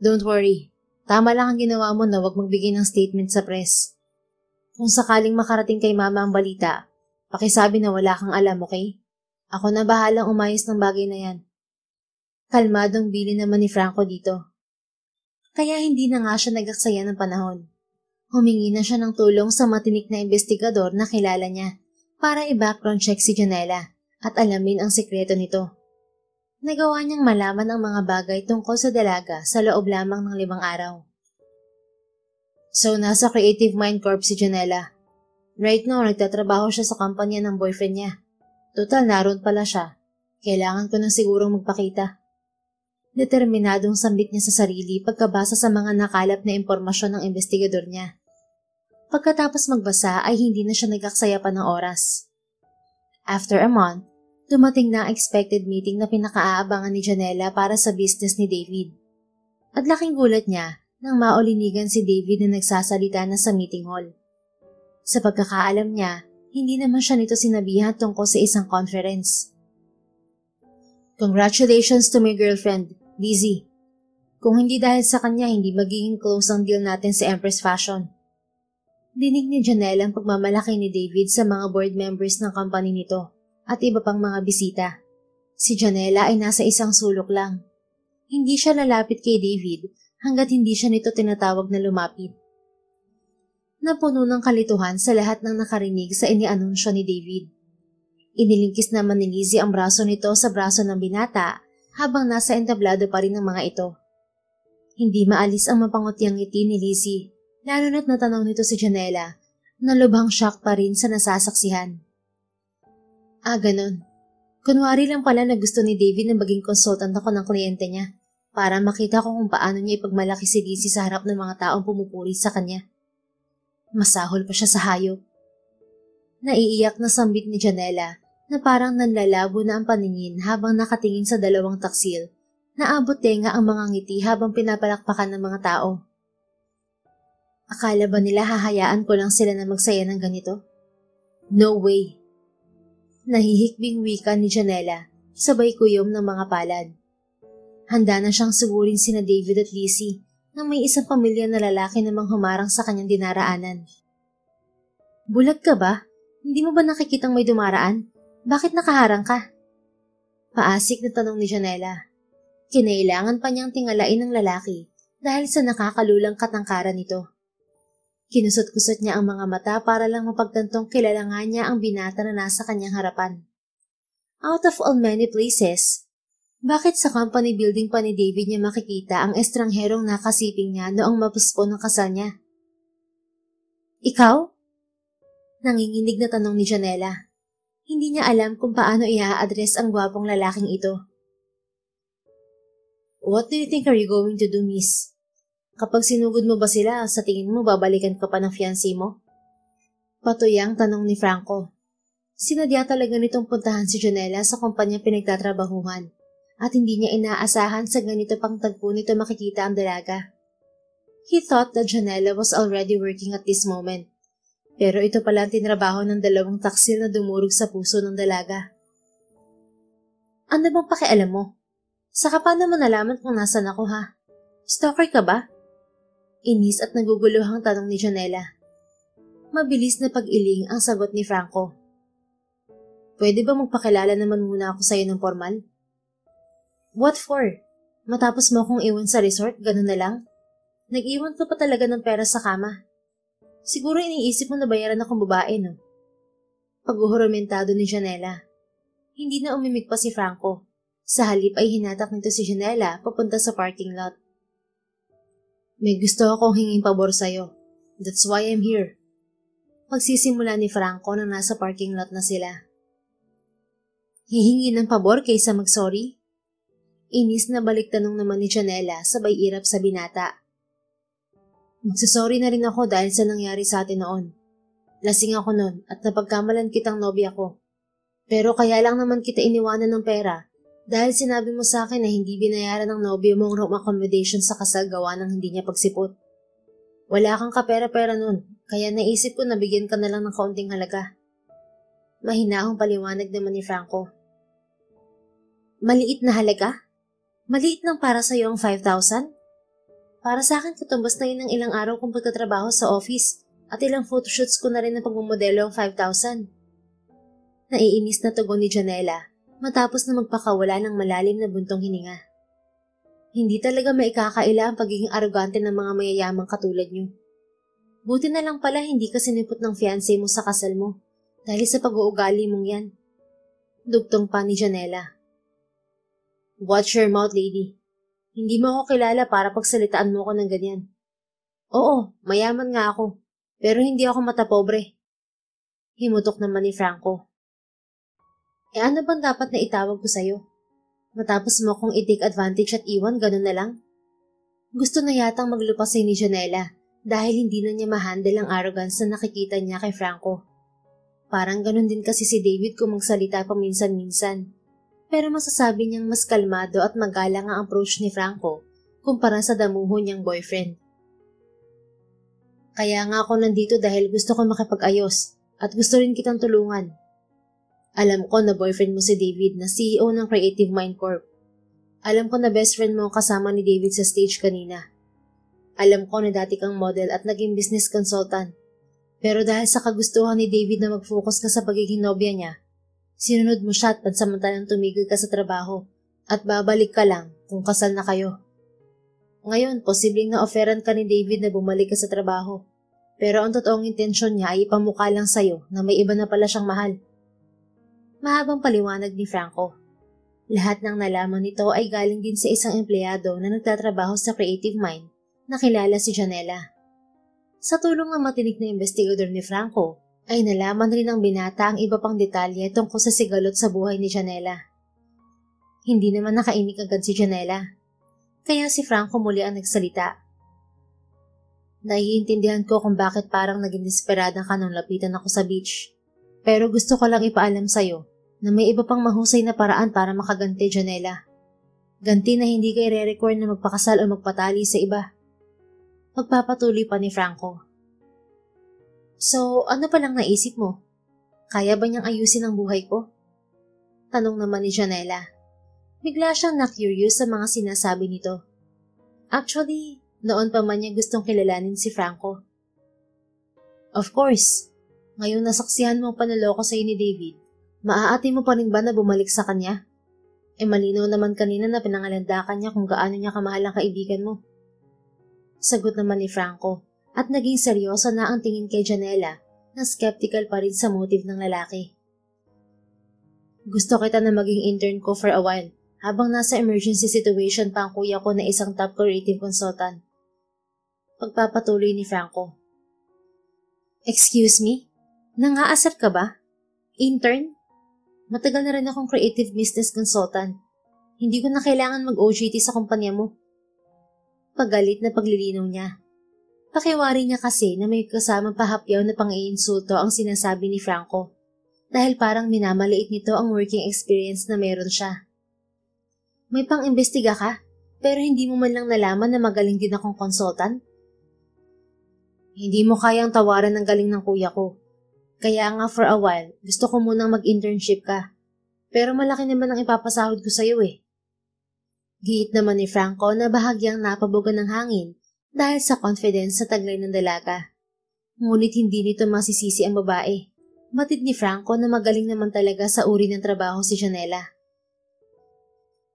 Don't worry. Tama lang ang ginawa mo na huwag magbigay ng statement sa press. Kung sakaling makarating kay mama ang balita, pakisabi na wala kang alam, okay? Ako na bahalang umayos ng bagay na yan. Kalmadong bili naman ni Franco dito. Kaya hindi na nga siya nagaksaya ng panahon. Humingi na siya ng tulong sa matinik na investigador na kilala niya para i-background check si Janela at alamin ang sikreto nito. Nagawa niyang malaman ang mga bagay tungkol sa dalaga sa loob lamang ng 5 araw. So, nasa Creative Mind Corp si Janela. Right now, nagtatrabaho siya sa kumpanya ng boyfriend niya. Total, naroon pala siya. Kailangan ko nang sigurong magpakita. Determinadong sambit niya sa sarili pagkabasa sa mga nakalap na impormasyon ng investigador niya. Pagkatapos magbasa ay hindi na siya nagaksaya pa ng oras. After a month, dumating na ang expected meeting na pinakaaabangan ni Janela para sa business ni David. At laking gulat niya nang maulinigan si David na nagsasalita na sa meeting hall. Sa pagkakaalam niya, hindi naman siya nito sinabihan tungkol sa isang conference. Congratulations to my girlfriend, Lizzie. Kung hindi dahil sa kanya, hindi magiging close ang deal natin sa Empress Fashion. Dinig ni Janela ang pagmamalaki ni David sa mga board members ng company nito at iba pang mga bisita. Si Janela ay nasa isang sulok lang. Hindi siya lalapit kay David hanggat hindi siya nito tinatawag na lumapit. Napuno ng kalituhan sa lahat ng nakarinig sa inianunsyo ni David. Inilingkis naman ni Lizzie ang braso nito sa braso ng binata habang nasa entablado pa rin ng mga ito. Hindi maalis ang mapangutyang ngiti ni Lizzie, lalo na't natanaw nito si Janela na lubhang shock pa rin sa nasasaksihan. Ganon. Kunwari lang pala na gusto ni David na maging consultant ako ng kliyente niya para makita ko kung paano niya ipagmalaki si Lizzie sa harap ng mga taong pumupuri sa kanya. Masahol pa siya sa hayop. Naiiyak na sambit ni Janela na parang nanlalabo na ang paningin habang nakatingin sa 2 taksil na abot tenga ang mga ngiti habang pinapalakpakan ng mga tao. Akala ba nila hahayaan ko lang sila na magsaya ng ganito? No way. Nahihikbing wika ni Janela, sabay kuyom ng mga palad. Handa na siyang sugurin sina David at Lizzie na may isang pamilya na lalaki namang humarang sa kanyang dinaraanan. Bulag ka ba? Hindi mo ba nakikitang may dumaraan? Bakit nakaharang ka? Paasik na tanong ni Janela. Kinailangan pa niyang tingalain ng lalaki dahil sa nakakalulang katangkaran nito. Kinusot-kusot niya ang mga mata para lang mapagtantong kilala nga niya ang binata na nasa kanyang harapan. Out of all many places, bakit sa company building pa ni David niya makikita ang estrangherong nakasiping niya noong mapuspo ng kasal niya? Ikaw? Nanginginig na tanong ni Janela. Hindi niya alam kung paano i-address ang gwapong lalaking ito. What do you think are you going to do, miss? Kapag sinugod mo ba sila, sa tingin mo babalikan ka pa ng fiancé mo? Patuyang tanong ni Franco. Sinadya talaga nitong puntahan si Janela sa kumpanya pinagtatrabahuhan at hindi niya inaasahan sa ganito pang tagpo nito makikita ang dalaga. He thought that Janela was already working at this moment. Pero ito pala ang tinrabaho ng 2 taksil na dumurog sa puso ng dalaga. Ano bang pakialam mo? Saka paano mo nalaman kung nasan ako ha? Stalker ka ba? Inis at naguguluhang tanong ni Janela. Mabilis na pag-iling ang sagot ni Franco. Pwede ba magpakilala naman muna ako sa'yo ng formal? What for? Matapos mo akong iwan sa resort, ganun na lang? Nag-iwan ka pa talaga ng pera sa kama. Siguro iniisip mo na bayaran akong babae, no? Paghuhuramentado ni Janela. Hindi na umimik pa si Franco. Sa halip ay hinatak nito si Janela papunta sa parking lot. May gusto akong hinging pabor sa'yo. That's why I'm here. Magsisimula ni Franco na nasa parking lot na sila. Hihingi ng pabor kaysa mag-sorry? Inis na balik tanong naman ni Janela sabay irap sa binata. Magsasorry na rin ako dahil sa nangyari sa atin noon. Lasing ako noon at napagkamalan kitang nobya ko. Pero kaya lang naman kita iniwanan ng pera dahil sinabi mo sa akin na hindi binayaran ng nobya mo ang room accommodation sa kasal gawa ng hindi niya pagsipot. Wala kang kapera-pera noon, kaya naisip ko na bigyan ka na lang ng kaunting halaga. Mahinahong paliwanag naman ni Franco. Maliit na halaga? Maliit lang para sa'yo ang 5,000? Para sa akin, katumbas na yun ng ilang araw kong pagtatrabaho sa office at ilang photoshoots ko na rin ng pagmamodelo ang 5,000. Naiinis na tugon ni Janela matapos na magpakawala ng malalim na buntong hininga. Hindi talaga maikakaila ang pagiging arogante ng mga mayayamang katulad niyo. Buti na lang pala hindi ka sinipot ng fiancé mo sa kasal mo dahil sa pag-uugali mong yan. Dugtong pa ni Janela. Watch your mouth, lady. Hindi mo ako kilala para pagsalitaan mo ko ng ganyan. Oo, mayaman nga ako, pero hindi ako matapobre. Himutok naman ni Franco. Ano bang dapat na itawag ko sa'yo? Matapos mo kong i-take advantage at iwan, ganun na lang? Gusto na yatang maglupasay ni Janela dahil hindi na niya ma-handle ang arrogance na nakikita niya kay Franco. Parang ganun din kasi si David kung magsalita paminsan-minsan. Pero masasabi niyang mas kalmado at magalang ang approach ni Franco kumpara sa damuho niyang boyfriend. Kaya nga ako nandito dahil gusto ko makipag-ayos at gusto rin kitang tulungan. Alam ko na boyfriend mo si David na CEO ng Creative Mind Corp. Alam ko na best friend mo kasama ni David sa stage kanina. Alam ko na dati kang model at naging business consultant. Pero dahil sa kagustuhan ni David na mag-focus ka sa pagiging nobya niya, sinunod mo siya at pansamantalang tumigil ka sa trabaho at babalik ka lang kung kasal na kayo. Ngayon, posibleng na-offeran ka ni David na bumalik ka sa trabaho. Pero ang totoong intensyon niya ay ipamukha lang sa'yo na may iba na pala siyang mahal. Mahabang paliwanag ni Franco. Lahat ng nalaman nito ay galing din sa isang empleyado na nagtatrabaho sa Creative Mind na kilala si Janela. Sa tulong ng matinik na investigador ni Franco, ay nalaman rin ng binata ang iba pang detalye tungkol sa sigalot sa buhay ni Janela. Hindi naman nakaimik agad si Janela, kaya si Franco muli ang nagsalita. Naiintindihan ko kung bakit parang naging desperada ka nung lapitan ako sa beach. Pero gusto ko lang ipaalam sa'yo na may iba pang mahusay na paraan para makaganti, Janela. Ganti na hindi ka i-record na magpakasal o magpatali sa iba. Magpapatuloy pa ni Franco. So, ano palang naisip mo? Kaya ba niyang ayusin ang buhay ko? Tanong naman ni Janela. Bigla siyang na-curious sa mga sinasabi nito. Actually, noon pa man niya gustong kilalanin si Franco. Of course. Ngayong nasaksihan mo ang panaloko sa'yo ni David, maaati mo pa rin ba na bumalik sa kanya? Malinaw naman kanina na pinangalandakan niya kung gaano niya kamahal ang kaibigan mo. Sagot naman ni Franco at naging seryoso na ang tingin kay Janela na skeptical pa rin sa motive ng lalaki. Gusto kita na maging intern ko for a while habang nasa emergency situation pa ang kuya ko na isang top creative consultant. Pagpapatuloy ni Franco. Excuse me? Nangaasar ka ba? Intern? Matagal na rin akong creative business consultant. Hindi ko na kailangan mag-OJT sa kumpanya mo. Pagalit na paglilinaw niya. Pakiwari niya kasi na may kasamang pahapyaw na pang-iinsulto ang sinasabi ni Franco dahil parang minamaliit nito ang working experience na meron siya. May pang-imbestiga ka pero hindi mo man lang nalaman na magaling din akong consultant? Hindi mo kayang tawaran ng galing ng kuya ko. Kaya nga for a while, gusto ko munang mag-internship ka. Pero malaki naman ang ipapasahod ko sa'yo eh. Giit naman ni Franco na bahagyang napabugan ng hangin dahil sa confidence sa taglay ng dalaga. Ngunit hindi nito masisisi ang babae. Batid ni Franco na magaling naman talaga sa uri ng trabaho si Janela.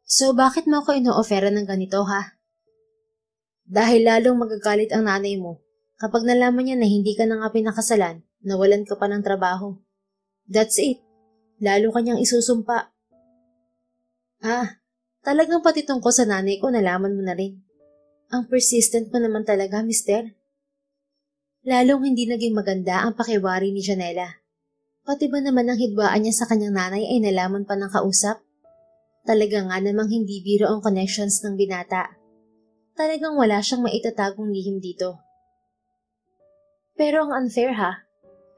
So bakit mo ako ino-offera ng ganito ha? Dahil lalong magagalit ang nanay mo kapag nalaman niya na hindi ka na nga pinakasalan, nawalan ka pa ng trabaho. That's it. Lalo kanyang isusumpa. Talagang pati tungkol sa nanay ko nalaman mo na rin. Ang persistent mo naman talaga, mister. Lalong hindi naging maganda ang pakiwari ni Janela. Pati ba naman ang hidwaan niya sa kanyang nanay ay nalaman pa ng kausap? Talaga nga namang hindi biro ang connections ng binata. Talagang wala siyang maitatagong lihim dito. Pero ang unfair ha.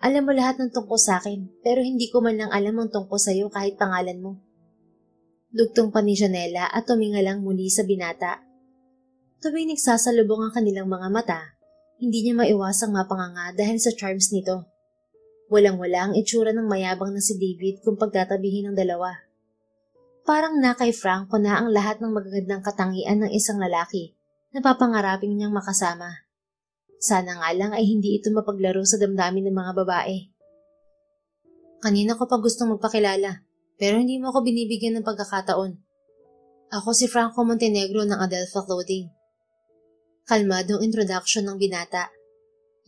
Alam mo lahat ng tungkol sa akin, pero hindi ko man lang alam ang tungkol sa'yo kahit pangalan mo. Dugtong pa ni Janela at tumingalang muli sa binata. Tuwing nagsasalubong ang kanilang mga mata, hindi niya maiwasang mapanganga dahil sa charms nito. Walang-wala ang itsura ng mayabang na si David kung pagtatabihin ng dalawa. Parang na kay Franco na ang lahat ng magagandang katangian ng isang lalaki na papangarapin niyang makasama. Sana nga lang ay hindi ito mapaglaro sa damdamin ng mga babae. Kanina ko pa gustong magpakilala, pero hindi mo ako binibigyan ng pagkakataon. Ako si Franco Montenegro ng Adelpha Clothing. Kalmadong introduction ng binata.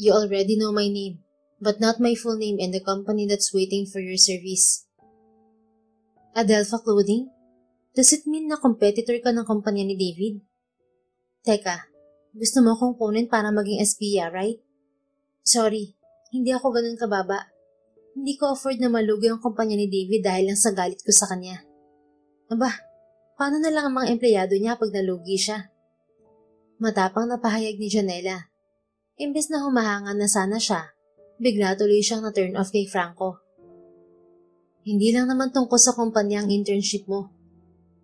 You already know my name, but not my full name and the company that's waiting for your service. Adelpha Clothing? Does it mean na competitor ka ng kumpanya ni David? Teka, gusto mo akong kunin para maging espiya, right? Sorry, hindi ako ganun kababa. Hindi ko afford na malugi ang kumpanya ni David dahil lang sa galit ko sa kanya. Aba, paano na lang ang mga empleyado niya pag nalugi siya? Matapang na pahayag ni Janela. Imbes na humahangan na sana siya, bigla tuloy siyang na-turn off kay Franco. Hindi lang naman tungkol sa kumpanya ang internship mo.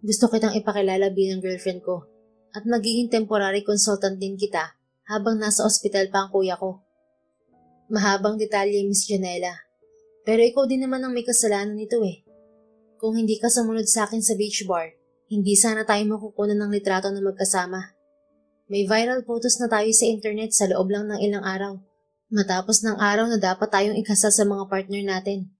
Gusto kitang ipakilala bilang girlfriend ko at magiging temporary consultant din kita habang nasa ospital pa ang kuya ko. Mahabang detalye, Miss Janela. Pero ikaw din naman ang may kasalanan nito eh. Kung hindi ka sumunod sa akin sa beach bar, hindi sana tayo makukunan ng litrato na magkasama. May viral photos na tayo sa internet sa loob lang ng ilang araw. Matapos ng araw na dapat tayong ikasal sa mga partner natin.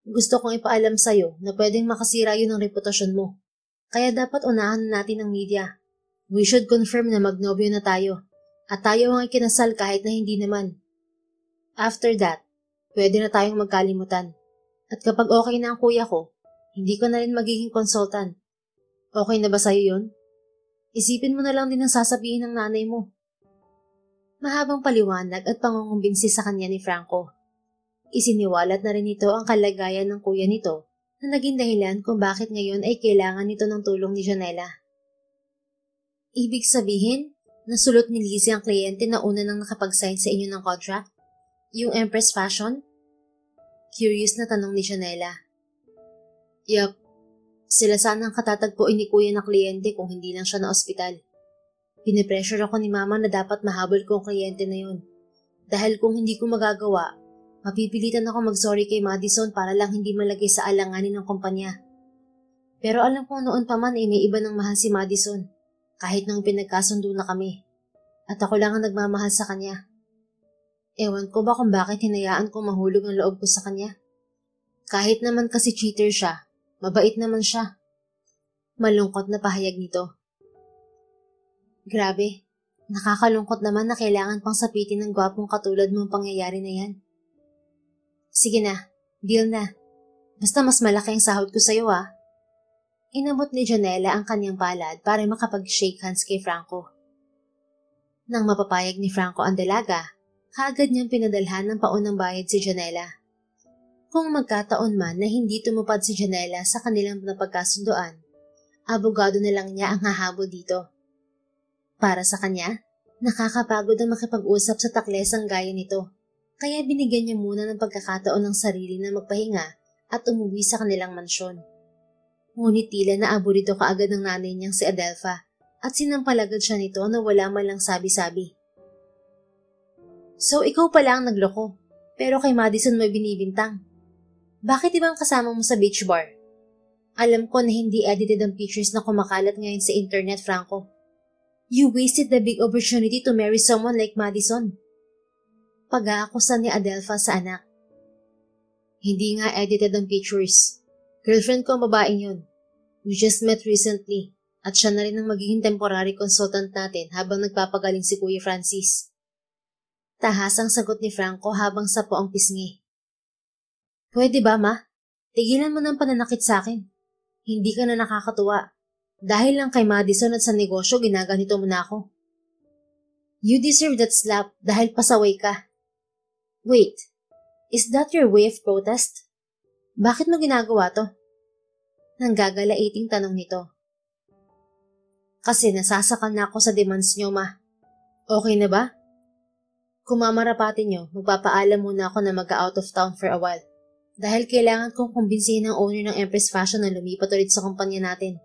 Gusto kong ipaalam sa'yo na pwedeng makasira yun ang reputasyon mo. Kaya dapat unahan natin ang media. We should confirm na magnobyo na tayo. At tayo ang ikinasal kahit na hindi naman. After that, pwede na tayong magkalimutan. At kapag okay na ang kuya ko, hindi ko na rin magiging consultant. Okay na ba sa'yo yun? Isipin mo na lang din ang sasabihin ng nanay mo. Mahabang paliwanag at pangungumbinsi sa kanya ni Franco. Isiniwalat na rin ito ang kalagayan ng kuya nito na naging dahilan kung bakit ngayon ay kailangan nito ng tulong ni Janela. Ibig sabihin, nasulot ni Lizzie ang kliyente na una nang nakapag-sign sa inyo ng contract? Yung Empress Fashion? Curious na tanong ni Janela. Yup, sila sana ang katatagpuin ni kuya na kliyente kung hindi lang siya na ospital. Pinipressure ako ni mama na dapat mahabol ko ang kliyente na yun. Dahil kung hindi ko magagawa, mapipilitan ako mag-sorry kay Madison para lang hindi malagay sa alanganin ng kumpanya. Pero alam ko noon pa man ay may iba ng mahal si Madison, kahit nang pinagkasundo na kami. At ako lang ang nagmamahal sa kanya. Ewan ko ba kung bakit hinayaan ko mahulog ang loob ko sa kanya. Kahit naman kasi cheater siya, mabait naman siya. Malungkot na pahayag nito. Grabe, nakakalungkot naman na kailangan pang sapitin ng gwapong katulad mong pangyayari na yan. Sige na, deal na. Basta mas malaki ang sahod ko sa'yo ah. Inabot ni Janela ang kanyang palad para makapag-shake hands kay Franco. Nang mapapayag ni Franco ang dalaga, kaagad niyang pinadalhan ng paunang bayad si Janela. Kung magkataon man na hindi tumupad si Janela sa kanilang napagkasunduan, abogado na lang niya ang hahabol dito. Para sa kanya, nakakapagod ang makipag-usap sa taklesang gaya nito, kaya binigyan niya muna ng pagkakataon ng sarili na magpahinga at umuwi sa kanilang mansyon. Ngunit tila na aburido kaagad ng nanay niyang si Adelpha at sinampalagad siya nito na wala man lang sabi-sabi. So ikaw pala ang nagloko, pero kay Madison mo binibintang. Bakit ibang kasama mo sa beach bar? Alam ko na hindi edited ang pictures na kumakalat ngayon sa internet, Franco. You wasted the big opportunity to marry someone like Madison. Pag-aakusa ni Adelpha sa anak. Hindi nga edited ang pictures. Girlfriend ko ang babaeng yun. We just met recently at siya na rin ang magiging temporary consultant natin habang nagpapagaling si Kuya Francis. Tahasang sagot ni Franco habang sapo ang pisngi. Pwede ba, ma? Tigilan mo ng pananakit sa akin. Hindi ka na nakakatuwa. Dahil lang kay Madison at sa negosyo, ginaganito mo na ako. You deserve that slap dahil pasaway ka. Wait, is that your way of protest? Bakit mo ginagawa to? Nanggagalaiting tanong nito. Kasi nasasakal na ako sa demands nyo, ma. Okay na ba? Kung mamarapatin nyo, magpapaalam muna ako na mag-out of town for a while. Dahil kailangan kong kumbinsihin ang owner ng Empress Fashion na lumipat ulit sa kumpanya natin.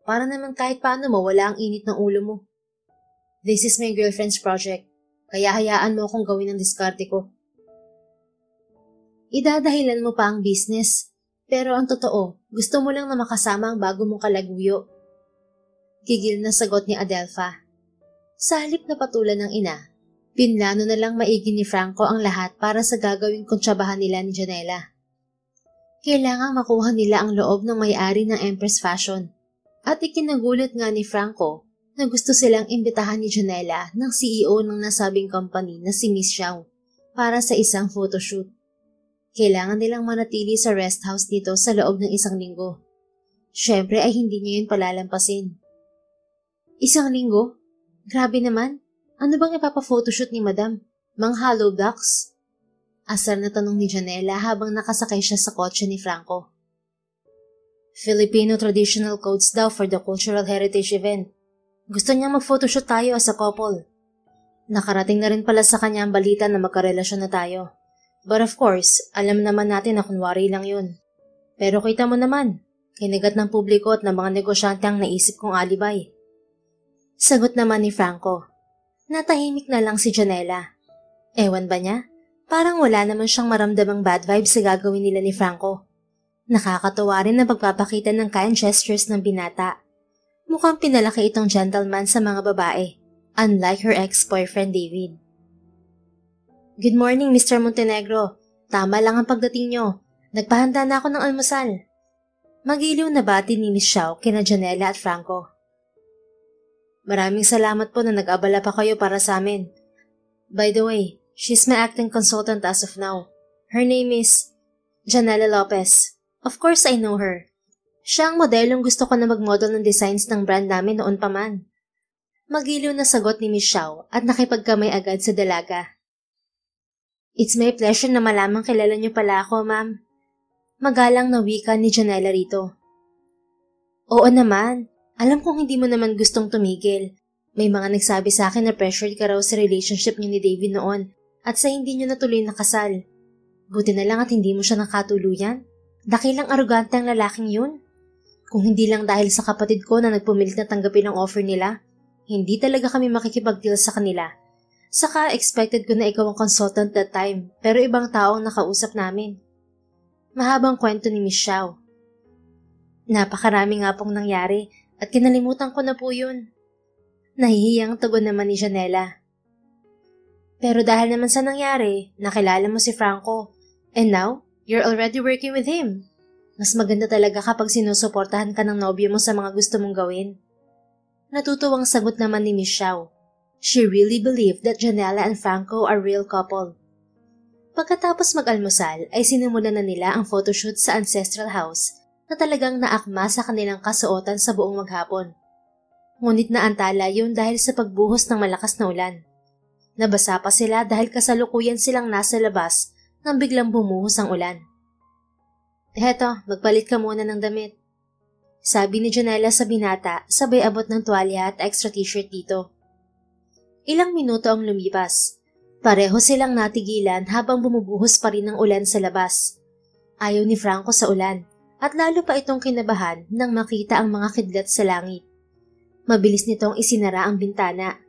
Para naman kahit paano mawala ang init ng ulo mo. This is my girlfriend's project, kaya hayaan mo akong gawin ang diskarte ko. Idadahilan mo pa ang business. Pero ang totoo, gusto mo lang na makasama ang bago mong kalaguyo. Gigil na sagot ni Adelpha. Sa halip na patulan ng ina, pinlano na lang maigi ni Franco ang lahat para sa gagawing kontsabahan nila ni Janela. Kailangang makuha nila ang loob ng may-ari ng Empress Fashion. At ikinagulat nga ni Franco na gusto silang imbitahan ni Janela ng CEO ng nasabing company na si Miss Xiao para sa isang photoshoot. Kailangan nilang manatili sa rest house nito sa loob ng 1 linggo. Siyempre ay hindi niya yun palalampasin. 1 linggo? Grabe naman. Ano bang ipapa-photoshoot ni Madam? Mang hollow blocks? Asar na tanong ni Janela habang nakasakay siya sa kotse ni Franco. Filipino traditional codes daw for the cultural heritage event. Gusto niyang mag-photoshoot tayo as a couple. Nakarating na rin pala sa kanya ang balita na magkarelasyon na tayo. But of course, alam naman natin na kunwari lang yun. Pero kita mo naman, kinagat ng publiko at ng mga negosyante ang naisip kong alibay. Sagot naman ni Franco. Natahimik na lang si Janela. Ewan ba niya? Parang wala naman siyang maramdamang bad vibes sa gagawin nila ni Franco. Nakakatuwa rin na pagpapakita ng kind gestures ng binata. Mukhang pinalaki itong gentleman sa mga babae, unlike her ex-boyfriend David. Good morning, Mr. Montenegro. Tama lang ang pagdating nyo. Nagpahanda na ako ng almusal. Magiliw na bati ni Miss Xiao kina Janela at Franco. Maraming salamat po na nag-abala pa kayo para sa amin. By the way, she's my acting consultant as of now. Her name is Janela Lopez. Of course I know her. Siya ang modelong gusto ko na mag-model ng designs ng brand namin noon pa man. Magiliw na sagot ni Miss Xiao at nakipagkamay agad sa dalaga. It's my pleasure na malamang kilala niyo pala ako, ma'am. Magalang na wika ni Janela rito. Oo naman. Alam kong hindi mo naman gustong tumigil. May mga nagsabi sa akin na pressured ka raw sa relationship niyo ni David noon at sa hindi niyo natuloy na kasal. Buti na lang at hindi mo siya nakatuluyan. Dakilang arugante ang lalaking yun. Kung hindi lang dahil sa kapatid ko na nagpumilit na tanggapin ang offer nila, hindi talaga kami makikipag-deal sa kanila. Saka expected ko na ikaw ang consultant that time, pero ibang tao ang nakausap namin. Mahabang kwento ni Miss Xiao. Napakarami nga pong nangyari at kinalimutan ko na po yun. Nahihiyang tugon naman ni Janela. Pero dahil naman sa nangyari, nakilala mo si Franco. And now, you're already working with him. Mas maganda talaga kapag sinusuportahan ka ng nobyo mo sa mga gusto mong gawin. Natutuwang sagot naman ni Miss Xiao. She really believed that Janela and Franco are real couple. Pagkatapos mag-almusal ay sinumulan na nila ang photoshoot sa ancestral house na talagang naakma sa kanilang kasuotan sa buong maghapon. Ngunit naantala yun dahil sa pagbuhos ng malakas na ulan. Nabasa pa sila dahil kasalukuyan silang nasa labas nang biglang bumuhos ang ulan. Heto, magpalit ka muna ng damit. Sabi ni Janela sa binata sabay abot ng tuwalya at extra t-shirt dito. Ilang minuto ang lumipas. Pareho silang natigilan habang bumubuhos pa rin ang ulan sa labas. Ayaw ni Franco sa ulan at lalo pa itong kinabahan nang makita ang mga kidlat sa langit. Mabilis nitong isinara ang bintana.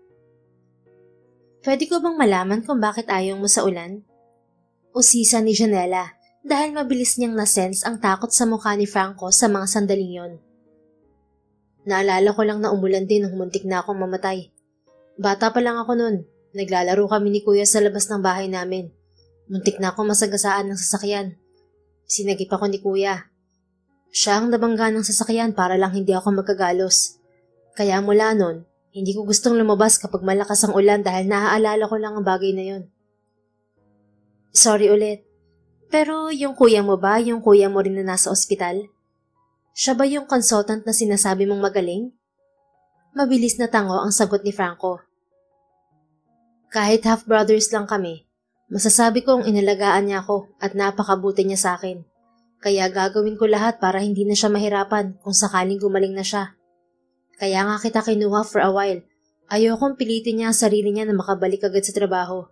Pwede ko bang malaman kung bakit ayaw mo sa ulan? Usisa ni Janela dahil mabilis niyang nasense ang takot sa mukha ni Franco sa mga sandaling yon. Naalala ko lang na umulan din nung muntik na akong mamatay. Bata pa lang ako nun. Naglalaro kami ni Kuya sa labas ng bahay namin. Muntik na akong masagasaan ng sasakyan. Sinagip ako ni Kuya. Siya ang nabangga ng sasakyan para lang hindi ako magkagalos. Kaya mula nun, hindi ko gustong lumabas kapag malakas ang ulan dahil naaalala ko lang ang bagay na yon. Sorry ulit. Pero yung kuya mo ba, yung kuya mo rin na nasa ospital? Siya ba yung consultant na sinasabi mong magaling? Mabilis na tango ang sagot ni Franco. Kahit half-brothers lang kami, masasabi kong inalagaan niya ako at napakabuti niya sa akin. Kaya gagawin ko lahat para hindi na siya mahirapan kung sakaling gumaling na siya. Kaya nga kita kinuha for a while. Ayokong pilitin niya ang sarili niya na makabalik agad sa trabaho.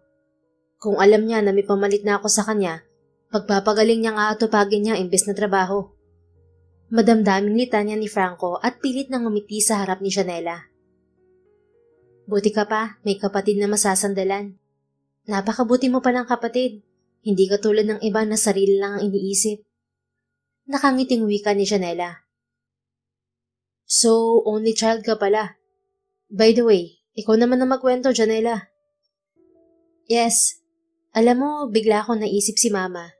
Kung alam niya na may pamalit na ako sa kanya, pagpapagaling niya nga atupagin niya imbes na trabaho. Madamdaming litanya ni Franco at pilit nang ngumiti sa harap ni Janela. Buti ka pa, may kapatid na masasandalan. Napakabuti mo palang kapatid. Hindi ka tulad ng iba na sarili lang ang iniisip. Nakangiting wika ni Janela. So, only child ka pala. By the way, ikaw naman na magkwento, Janela. Yes. Alam mo, bigla akong naisip si Mama.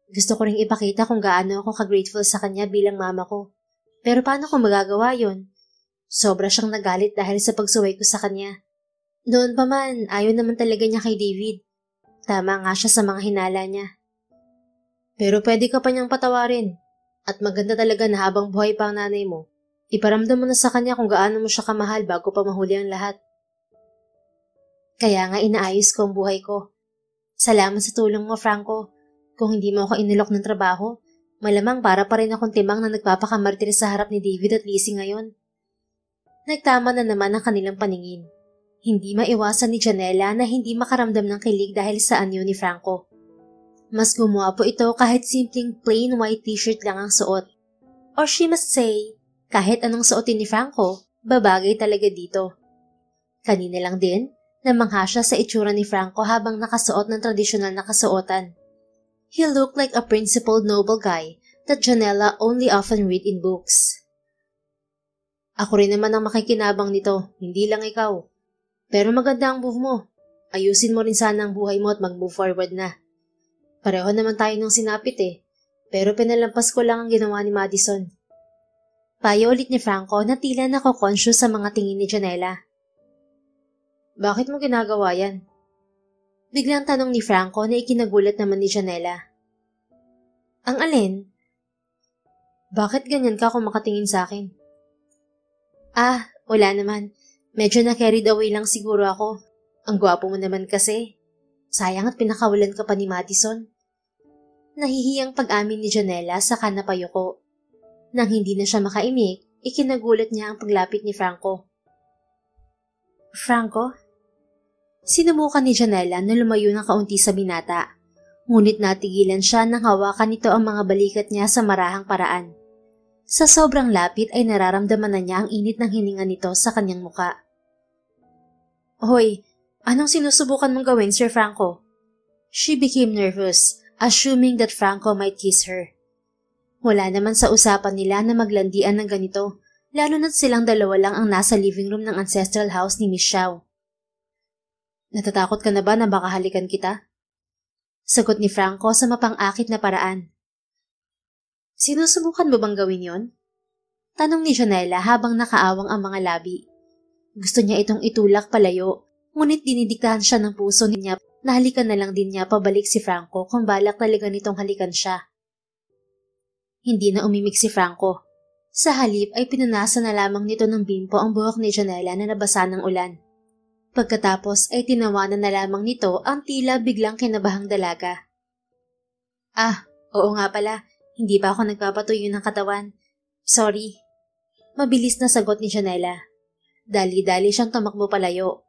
Gusto ko ring ipakita kung gaano ako ka-grateful sa kanya bilang mama ko. Pero paano ko magagawa yon? Sobra siyang nagalit dahil sa pagsuway ko sa kanya. Noon pa man, ayaw naman talaga niya kay David. Tama nga siya sa mga hinala niya. Pero pwede ka pa niyang patawarin. At maganda talaga na habang buhay pa ang nanay mo, iparamdam mo na sa kanya kung gaano mo siya kamahal bago pa mahuli ang lahat. Kaya nga inaayos ko ang buhay ko. Salamat sa tulong mo, Franco. Kung hindi mo ako inilok ng trabaho, malamang para pa rin akong timang na nagpapakamartir sa harap ni David at Lizzie ngayon. Nagtama na naman ang kanilang paningin. Hindi maiwasan ni Janela na hindi makaramdam ng kilig dahil sa anyo ni Franco. Mas gumuwapo ito kahit simpleng plain white t-shirt lang ang suot. Or she must say, kahit anong suotin ni Franco, babagay talaga dito. Kanina lang din, namangha siya sa itsura ni Franco habang nakasuot ng tradisyonal na kasuotan. He looked like a principled noble guy that Janela only often read in books. Ako rin naman ang makikinabang nito, hindi lang ikaw. Pero maganda ang move mo. Ayusin mo rin sana ang buhay mo at mag-move forward na. Pareho naman tayo ng sinapit pero pinalampas ko lang ang ginawa ni Madison. Payo ulit ni Franco na tila nako-conscious sa mga tingin ni Janela. Bakit mo ginagawa yan? Biglang tanong ni Franco na ikinagulat naman ni Janela. Ang alin? Bakit ganyan ka kung makatingin sa akin? Wala naman. Medyo na-carried away lang siguro ako. Ang gwapo mo naman kasi. Sayang at pinakawalan ka pa ni Madison. Nahihiyang pag-amin ni Janela sa kanapayuko. Nang hindi na siya makaimik, ikinagulat niya ang paglapit ni Franco. Franco? Sinumukan ni Janela na lumayo ng kaunti sa binata. Ngunit natigilan siya nang hawakan nito ang mga balikat niya sa marahang paraan. Sa sobrang lapit ay nararamdaman na niya ang init ng hininga nito sa kanyang muka. Hoy! Anong sinusubukan mong gawin, Sir Franco? She became nervous, assuming that Franco might kiss her. Wala naman sa usapan nila na maglandian ng ganito, lalo na't silang dalawa lang ang nasa living room ng ancestral house ni Miss Xiao. Natatakot ka na ba na baka halikan kita? Sagot ni Franco sa mapang-akit na paraan. Sinusubukan mo bang gawin yon? Tanong ni Janela habang nakaawang ang mga labi. Gusto niya itong itulak palayo. Ngunit dinidiktahan siya ng puso niya na halikan na lang din niya pabalik si Franco kung balak talaga nitong halikan siya. Hindi na umimik si Franco. Sa halip ay pinunasan na lamang nito ng bimpo ang buhok ni Janela na nabasa ng ulan. Pagkatapos ay tinawanan na lamang nito ang tila biglang kinabahang dalaga. Oo nga pala, hindi pa ako nagpapatuyo ng katawan. Sorry. Mabilis na sagot ni Janela. Dali-dali siyang tumakbo palayo.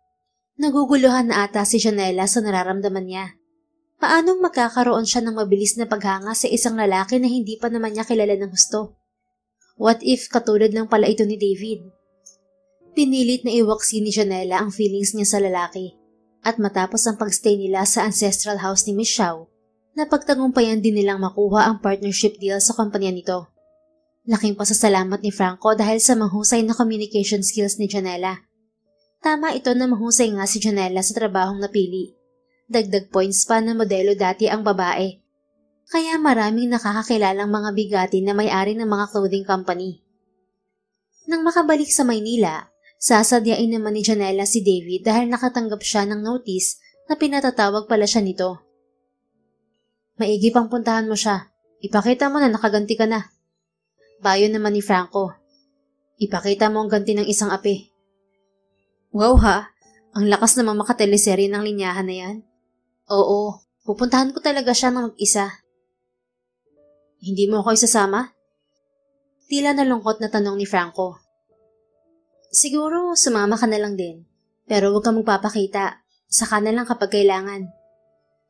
Naguguluhan na ata si Janela sa nararamdaman niya. Paanong magkakaroon siya ng mabilis na paghanga sa isang lalaki na hindi pa naman niya kilala ng husto? What if katulad lang pala ito ni David? Pinilit na iwaksi ni Janela ang feelings niya sa lalaki. At matapos ang pagstay nila sa ancestral house ni Miss Xiao, napagtagumpayan din nilang makuha ang partnership deal sa kumpanya nito. Laking pasasalamat ni Franco dahil sa mahusay na communication skills ni Janela. Tama ito na mahusay nga si Janela sa trabahong napili. Dagdag points pa na modelo dati ang babae. Kaya maraming nakakakilalang mga bigati na may-ari ng mga clothing company. Nang makabalik sa Maynila, sasadyain naman ni Janela si David dahil nakatanggap siya ng notice na pinatatawag pala siya nito. Maigi pang puntahan mo siya. Ipakita mo na nakaganti ka na. Bayo naman ni Franco. Ipakita mo ang ganti ng isang api. Wow ha, ang lakas namang makateleserye ng linyahan na yan. Oo, pupuntahan ko talaga siya ng mag-isa. Hindi mo ako isasama? Tila nalungkot na tanong ni Franco. Siguro sumama ka na lang din, pero huwag kang magpapakita, saka na lang kapag kailangan.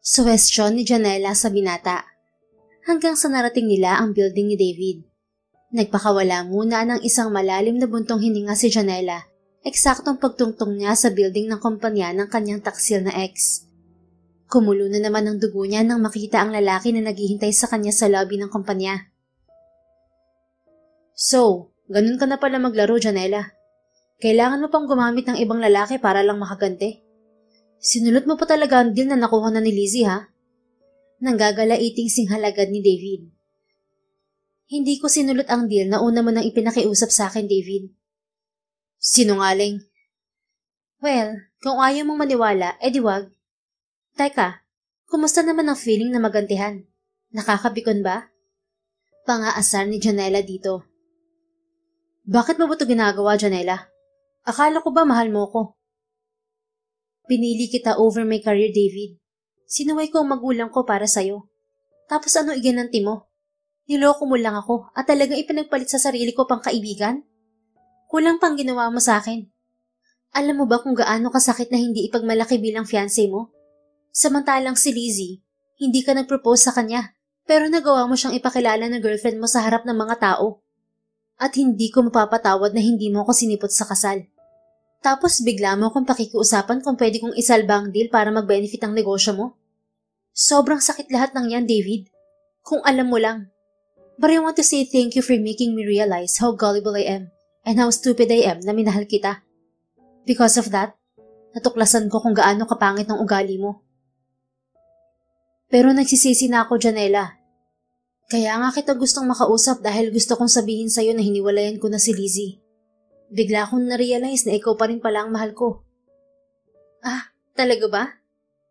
Suwestyon ni Janela sa binata. Hanggang sa narating nila ang building ni David. Nagpakawala muna ng isang malalim na buntong hininga si Janela. Eksaktong pagtungtong niya sa building ng kumpanya ng kanyang taksil na ex. Kumulo na naman ang dugo niya nang makita ang lalaki na naghihintay sa kanya sa lobby ng kumpanya. So, ganun ka na pala maglaro, Janela. Kailangan mo pang gumamit ng ibang lalaki para lang makaganti. Sinulot mo pa talaga ang deal na nakuha na ni Lizzie, ha? Nanggagalaiting singhalagad ni David. Hindi ko sinulot ang deal na una mo nang ipinakiusap sa akin, David. Sinungaling. Well, kung ayaw mong maniwala, edi wag. Teka, kumusta naman ang feeling na magantihan? Nakakabikon ba? Pangaasar ni Janela dito. Bakit mo ba ito ginagawa, Janela? Akala ko ba mahal mo ko? Pinili kita over my career, David. Sinuway ko ang magulang ko para sa'yo. Tapos ano iginanti mo? Niloko mo lang ako at talagang ipinagpalit sa sarili ko pang kaibigan? Kulang pang ginawa mo sa akin. Alam mo ba kung gaano kasakit na hindi ipagmalaki bilang fiancé mo? Samantalang si Lizzie, hindi ka nag-propose sa kanya, pero nagawa mo siyang ipakilala na girlfriend mo sa harap ng mga tao. At hindi ko mapapatawad na hindi mo ako sinipot sa kasal. Tapos bigla mo akong pakikiusapan kung pwede kong isalba ang deal para mag-benefit ang negosyo mo. Sobrang sakit lahat ng yan, David. Kung alam mo lang. But I want to say thank you for making me realize how gullible I am and how stupid I am na minahal kita. Because of that, natuklasan ko kung gaano kapangit ng ugali mo. Pero nagsisisi na ako, Janela. Kaya nga kita gustong makausap dahil gusto kong sabihin sa'yo na hiniwalayan ko na si Lizzie. Bigla akong na-realize na ikaw pa rin pala ang mahal ko. Ah, talaga ba?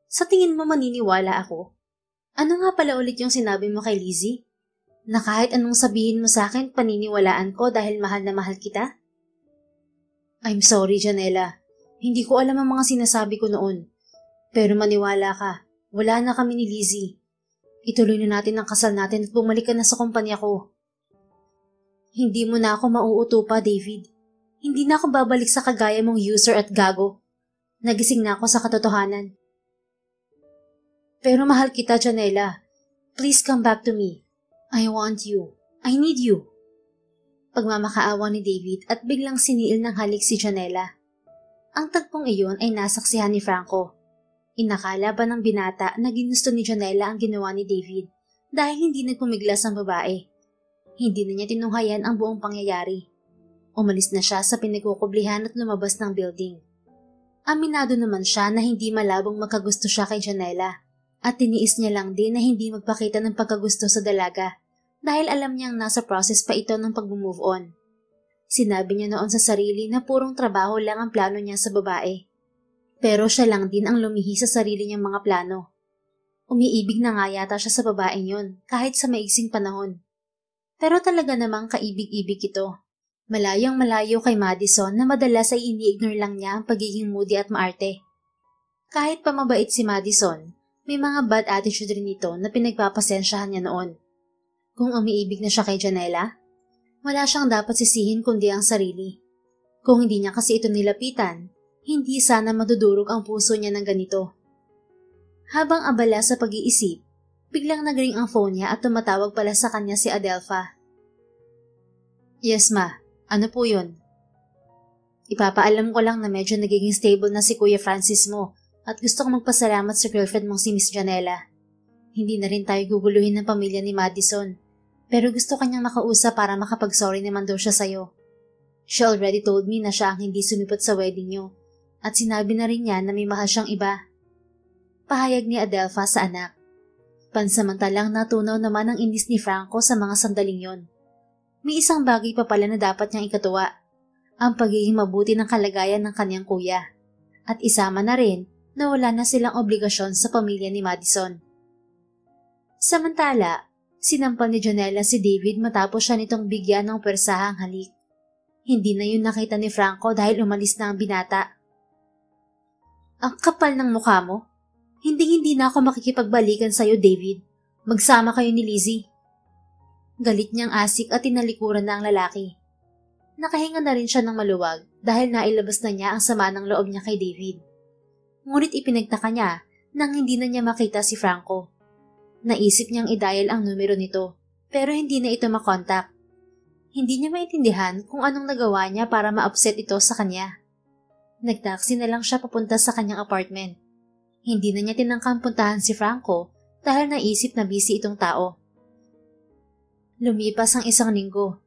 Sa tingin mo maniniwala ako? Ano nga pala ulit yung sinabi mo kay Lizzie? Na kahit anong sabihin mo sa akin, paniniwalaan ko dahil mahal na mahal kita? I'm sorry, Janela. Hindi ko alam ang mga sinasabi ko noon. Pero maniwala ka, wala na kami ni Lizzie. Ituloy na natin ang kasal natin at bumalik ka na sa kumpanya ko. Hindi mo na ako mauuto pa, David. Hindi na ako babalik sa kagaya mong user at gago. Nagising na ako sa katotohanan. Pero mahal kita, Janela. Please come back to me. I want you. I need you. Pagmamakaawa ni David at biglang siniil ng halik si Janela. Ang tagpong iyon ay nasaksihan ni Franco. Inakala ba ng binata na ginusto ni Janela ang ginawa ni David dahil hindi nagpumiglas ang babae. Hindi na niya tinunghayan ang buong pangyayari. Umalis na siya sa pinagkukublihan at lumabas ng building. Aminado naman siya na hindi malabong magkagusto siya kay Janela at tiniis niya lang din na hindi magpakita ng pagkagusto sa dalaga dahil alam niyang nasa process pa ito ng pag-move on. Sinabi niya noon sa sarili na purong trabaho lang ang plano niya sa babae. Pero siya lang din ang lumihi sa sarili niyang mga plano. Umiibig na nga yata siya sa babaeng yun kahit sa maiksing panahon. Pero talaga namang kaibig-ibig ito. Malayong malayo kay Madison na madalas ay ini-ignore lang niya ang pagiging moody at maarte. Kahit pa mabait si Madison, may mga bad attitude rin ito na pinagpapasensyahan niya noon. Kung umiibig na siya kay Janela, wala siyang dapat sisihin kundi ang sarili. Kung hindi niya kasi ito nilapitan, hindi sana madudurog ang puso niya ng ganito. Habang abala sa pag-iisip, biglang nagring ang phone niya at tumatawag pala sa kanya si Adelpha. Yes, ma. Ano po yun? Ipapaalam ko lang na medyo nagiging stable na si Kuya Francis mo at gusto kong magpasalamat sa girlfriend mong si Miss Janela. Hindi na rin tayo guguluhin ng pamilya ni Madison, pero gusto kanyang makausap para makapag-sorry naman daw siya sa'yo. She already told me na siya ang hindi sumipot sa wedding niyo at sinabi na rin niya na may mahal siyang iba. Pahayag ni Adelpha sa anak. Pansamantalang natunaw naman ang inis ni Franco sa mga sandaling yon. May isang bagay pa pala na dapat niyang ikatuwa, ang pagiging mabuti ng kalagayan ng kanyang kuya, at isama na rin na wala na silang obligasyon sa pamilya ni Madison. Samantala, sinampal ni Janela si David matapos siya nitong bigyan ng persahang halik. Hindi na yun nakita ni Franco dahil umalis na ang binata. Ang kapal ng mukha mo. Hindi na ako makikipagbalikan sa'yo, David. Magsama kayo ni Lizzie. Galit niyang asik at tinalikuran na ang lalaki. Nakahinga na rin siya ng maluwag dahil nailabas na niya ang sama ng loob niya kay David. Ngunit ipinagtaka niya nang hindi na niya makita si Franco. Naisip niyang i-dial ang numero nito pero hindi na ito makontak. Hindi niya maintindihan kung anong nagawa niya para ma-upset ito sa kanya. Nagtaksi na lang siya papunta sa kanyang apartment. Hindi na niya tinangkang puntahan si Franco dahil naisip na busy itong tao. Lumipas ang isang linggo.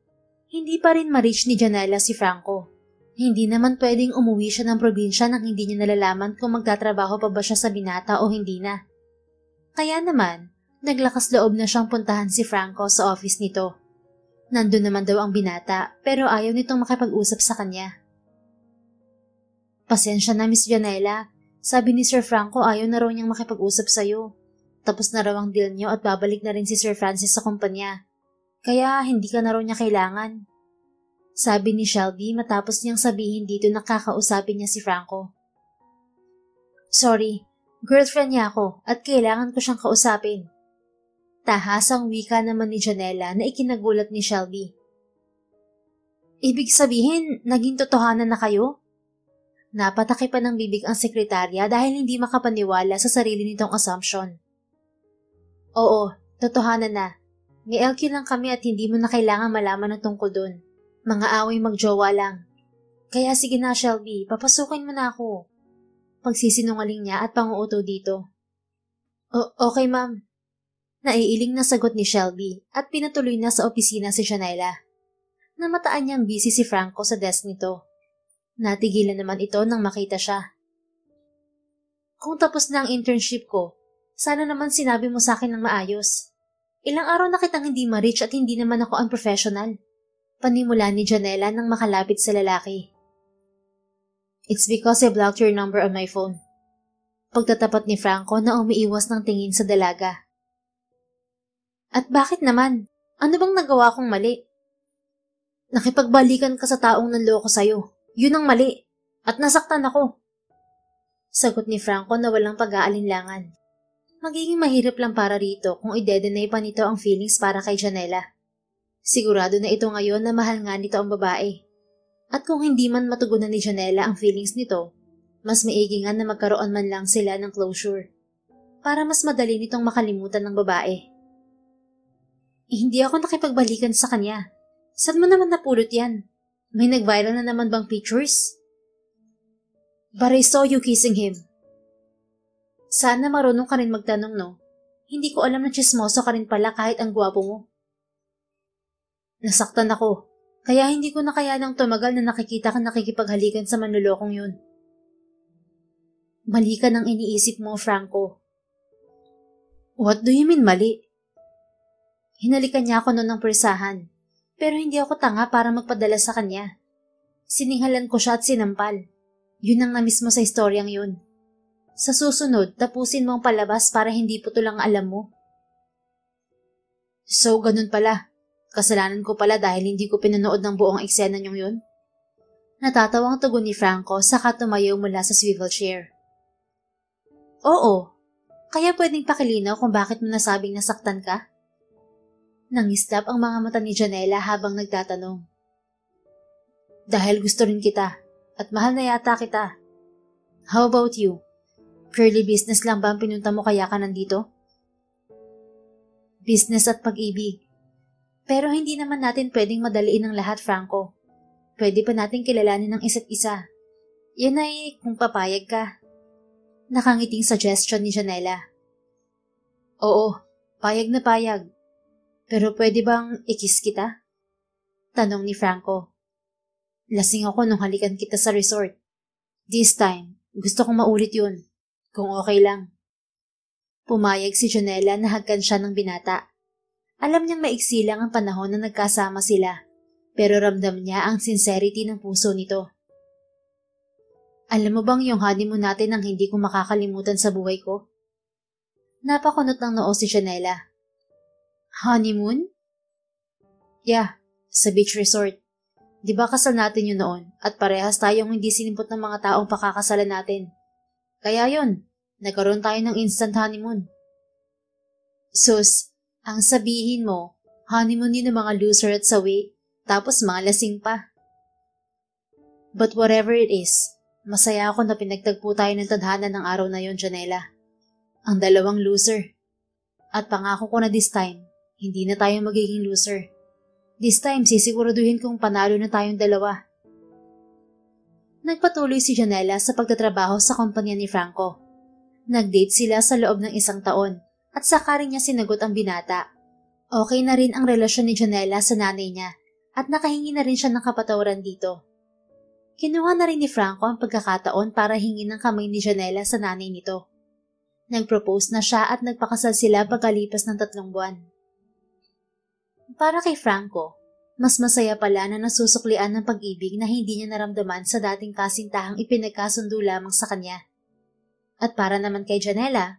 Hindi pa rin ma-reach ni Janela si Franco. Hindi naman pwedeng umuwi siya ng probinsya nang hindi niya nalalaman kung magtatrabaho pa ba siya sa binata o hindi na. Kaya naman, naglakas loob na siyang puntahan si Franco sa office nito. Nandun naman daw ang binata pero ayaw nitong makipag-usap sa kanya. Pasensya na Miss Janela, sabi ni Sir Franco ayaw na raw niyang makipag-usap sa'yo. Tapos na raw ang deal niyo at babalik na rin si Sir Francis sa kumpanya. Kaya hindi ka na raw niya kailangan. Sabi ni Shelby matapos niyang sabihin dito na kakausapin niya si Franco. Sorry, girlfriend niya ako at kailangan ko siyang kausapin. Tahasang wika naman ni Janela na ikinagulat ni Shelby. Ibig sabihin, naging totohanan na kayo? Napataki pa ng bibig ang sekretarya dahil hindi makapaniwala sa sarili nitong assumption. Oo, totohanan na. May LQ lang kami at hindi mo na kailangan malaman ng tungkol dun. Mga away magjowa lang. Kaya sige na Shelby, papasukin mo na ako. Pagsisinungaling niya at panguuto dito. Okay ma'am. Naiiling na sagot ni Shelby at pinatuloy na sa opisina si Janela. Namataan niyang busy si Franco sa desk nito. Natigilan naman ito nang makita siya. Kung tapos na ang internship ko, sana naman sinabi mo sa akin ng maayos. Ilang araw na kitang hindi ma-reach at hindi naman ako unprofessional. Panimula ni Janela nang makalapit sa lalaki. It's because I blocked your number on my phone. Pagtatapat ni Franco na umiiwas ng tingin sa dalaga. At bakit naman? Ano bang nagawa kong mali? Nakipagbalikan ka sa taong nanloko sa'yo. Yun ang mali. At nasaktan ako. Sagot ni Franco na walang pag-aalinlangan. Magiging mahirap lang para rito kung i-deny pa nito ang feelings para kay Janela. Sigurado na ito ngayon na mahal nga nito ang babae. At kung hindi man matugunan ni Janela ang feelings nito, mas maigi nga na magkaroon man lang sila ng closure. Para mas madali nitong makalimutan ng babae. Hindi ako nakipagbalikan sa kanya. Saan mo naman napulot yan? May nag-viral na naman bang pictures? But I saw you kissing him. Sana marunong ka rin magtanong, no? Hindi ko alam na chismoso ka rin pala kahit ang gwapo mo. Nasaktan ako, kaya hindi ko na kayanang tumagal na nakikita ka nakikipaghalikan sa manlulokong yun. Mali ka nang iniisip mo, Franco. What do you mean mali? Hinalikan niya ako noon ng persahan, pero hindi ako tanga para magpadala sa kanya. Sininghalan ko siya at sinampal. Yun ang namiss mo sa istoryang yun. Sa susunod, tapusin mo ang palabas para hindi putol ang alam mo. So, ganun pala. Kasalanan ko pala dahil hindi ko pinanood ng buong eksena niyong yun? Natatawang tugon ni Franco saka tumayo mula sa swivel chair. Oo. Kaya pwedeng pakilinaw kung bakit mo nasabing nasaktan ka? Nangislap ang mga mata ni Janela habang nagtatanong. Dahil gusto rin kita at mahal na yata kita. How about you? Purely business lang ba ang pinunta mo kaya ka nandito? Business at pag-ibig. Pero hindi naman natin pwedeng madaliin ang lahat, Franco. Pwede pa natin kilalanin ng isa't isa. Yan ay kung papayag ka. Nakangiting suggestion ni Janela. Oo, payag na payag. Pero pwede bang i-kiss kita? Tanong ni Franco. Lasing ako nung halikan kita sa resort. This time, gusto kong maulit yun. Kung okay lang. Pumayag si Janela na hagkan siya ng binata. Alam niyang maiksi lang ang panahon na nagkasama sila, pero ramdam niya ang sincerity ng puso nito. Alam mo bang yung honeymoon natin ang hindi ko makakalimutan sa buhay ko? Napakunot ng noo si Janela. Honeymoon? Yeah, sa beach resort. Di ba kasal natin yun noon at parehas tayong hindi sinimpot ng mga taong pakakasalan natin. Kaya yun, nagkaroon tayo ng instant honeymoon. Sus, ang sabihin mo, honeymoon din ng mga loser at sawi, tapos mga lasing pa. But whatever it is, masaya ako na pinagtagpo tayo ng tadhana ng araw na yon, Janela. Ang dalawang loser. At pangako ko na this time, hindi na tayo magiging loser. This time, sisiguraduhin kong panalo na tayong dalawa. Nagpatuloy si Janela sa pagtatrabaho sa kumpanya ni Franco. Nag-date sila sa loob ng 1 taon. At saka rin niya sinagot ang binata. Okay na rin ang relasyon ni Janela sa nanay niya at nakahingi na rin siya ng kapatawaran dito. Kinuha na rin ni Franco ang pagkakataon para hingin ng kamay ni Janela sa nanay nito. Nag-propose na siya at nagpakasal sila pagkalipas ng 3 buwan. Para kay Franco, mas masaya pala na nasusuklian ng pag-ibig na hindi niya naramdaman sa dating kasintahang ipinagkasundo lamang sa kanya. At para naman kay Janela,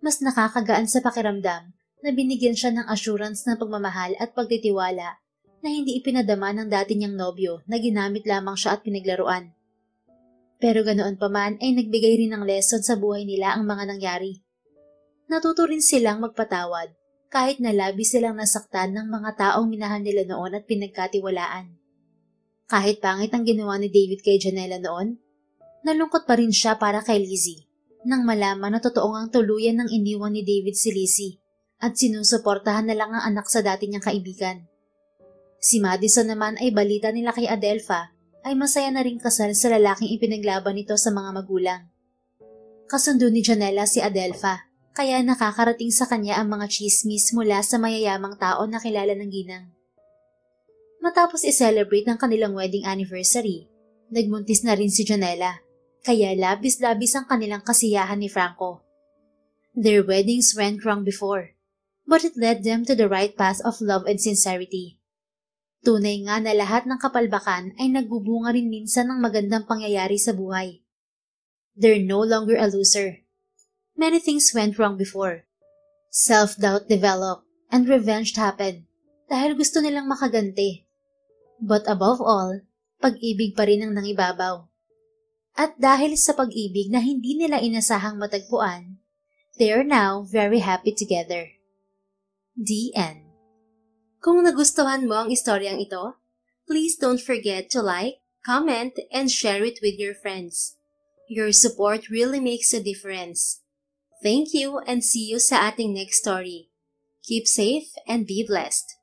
mas nakakagaan sa pakiramdam na binigyan siya ng assurance ng pagmamahal at pagtitiwala na hindi ipinadama ng dati niyang nobyo na ginamit lamang siya at pinaglaruan. Pero ganoon pa man ay nagbigay rin ng lesson sa buhay nila ang mga nangyari. Natuto rin silang magpatawad kahit na labis silang nasaktan ng mga taong minahal nila noon at pinagkatiwalaan. Kahit pangit ang ginawa ni David kay Janela noon, nalungkot pa rin siya para kay Lizzie nang malaman na totoong ang tuluyan ng iniwan ni David si Lizzie at sinusuportahan na lang ang anak sa dati niyang kaibigan. Si Madison naman ay balita nila kay Adelpha ay masaya na ring kasal sa lalaking ipinaglaban nito sa mga magulang. Kasundo ni Janela si Adelpha, kaya nakakarating sa kanya ang mga chismis mula sa mayayamang tao na kilala ng ginang. Matapos i-celebrate ang kanilang wedding anniversary, nagmuntis na rin si Janela, kaya labis-labis ang kanilang kasiyahan ni Franco. Their weddings went wrong before, but it led them to the right path of love and sincerity. Tunay nga na lahat ng kapalbakan ay nagbubunga rin minsan ng magandang pangyayari sa buhay. They're no longer a loser. Many things went wrong before. Self-doubt developed and revenge happened dahil gusto nilang makaganti. But above all, pag-ibig pa rin ang nangibabaw. At dahil sa pag-ibig na hindi nila inasahang matagpuan, they are now very happy together. The end. Kung nagustuhan mo ang istoryang ito, please don't forget to like, comment, and share it with your friends. Your support really makes a difference. Thank you and see you sa ating next story. Keep safe and be blessed.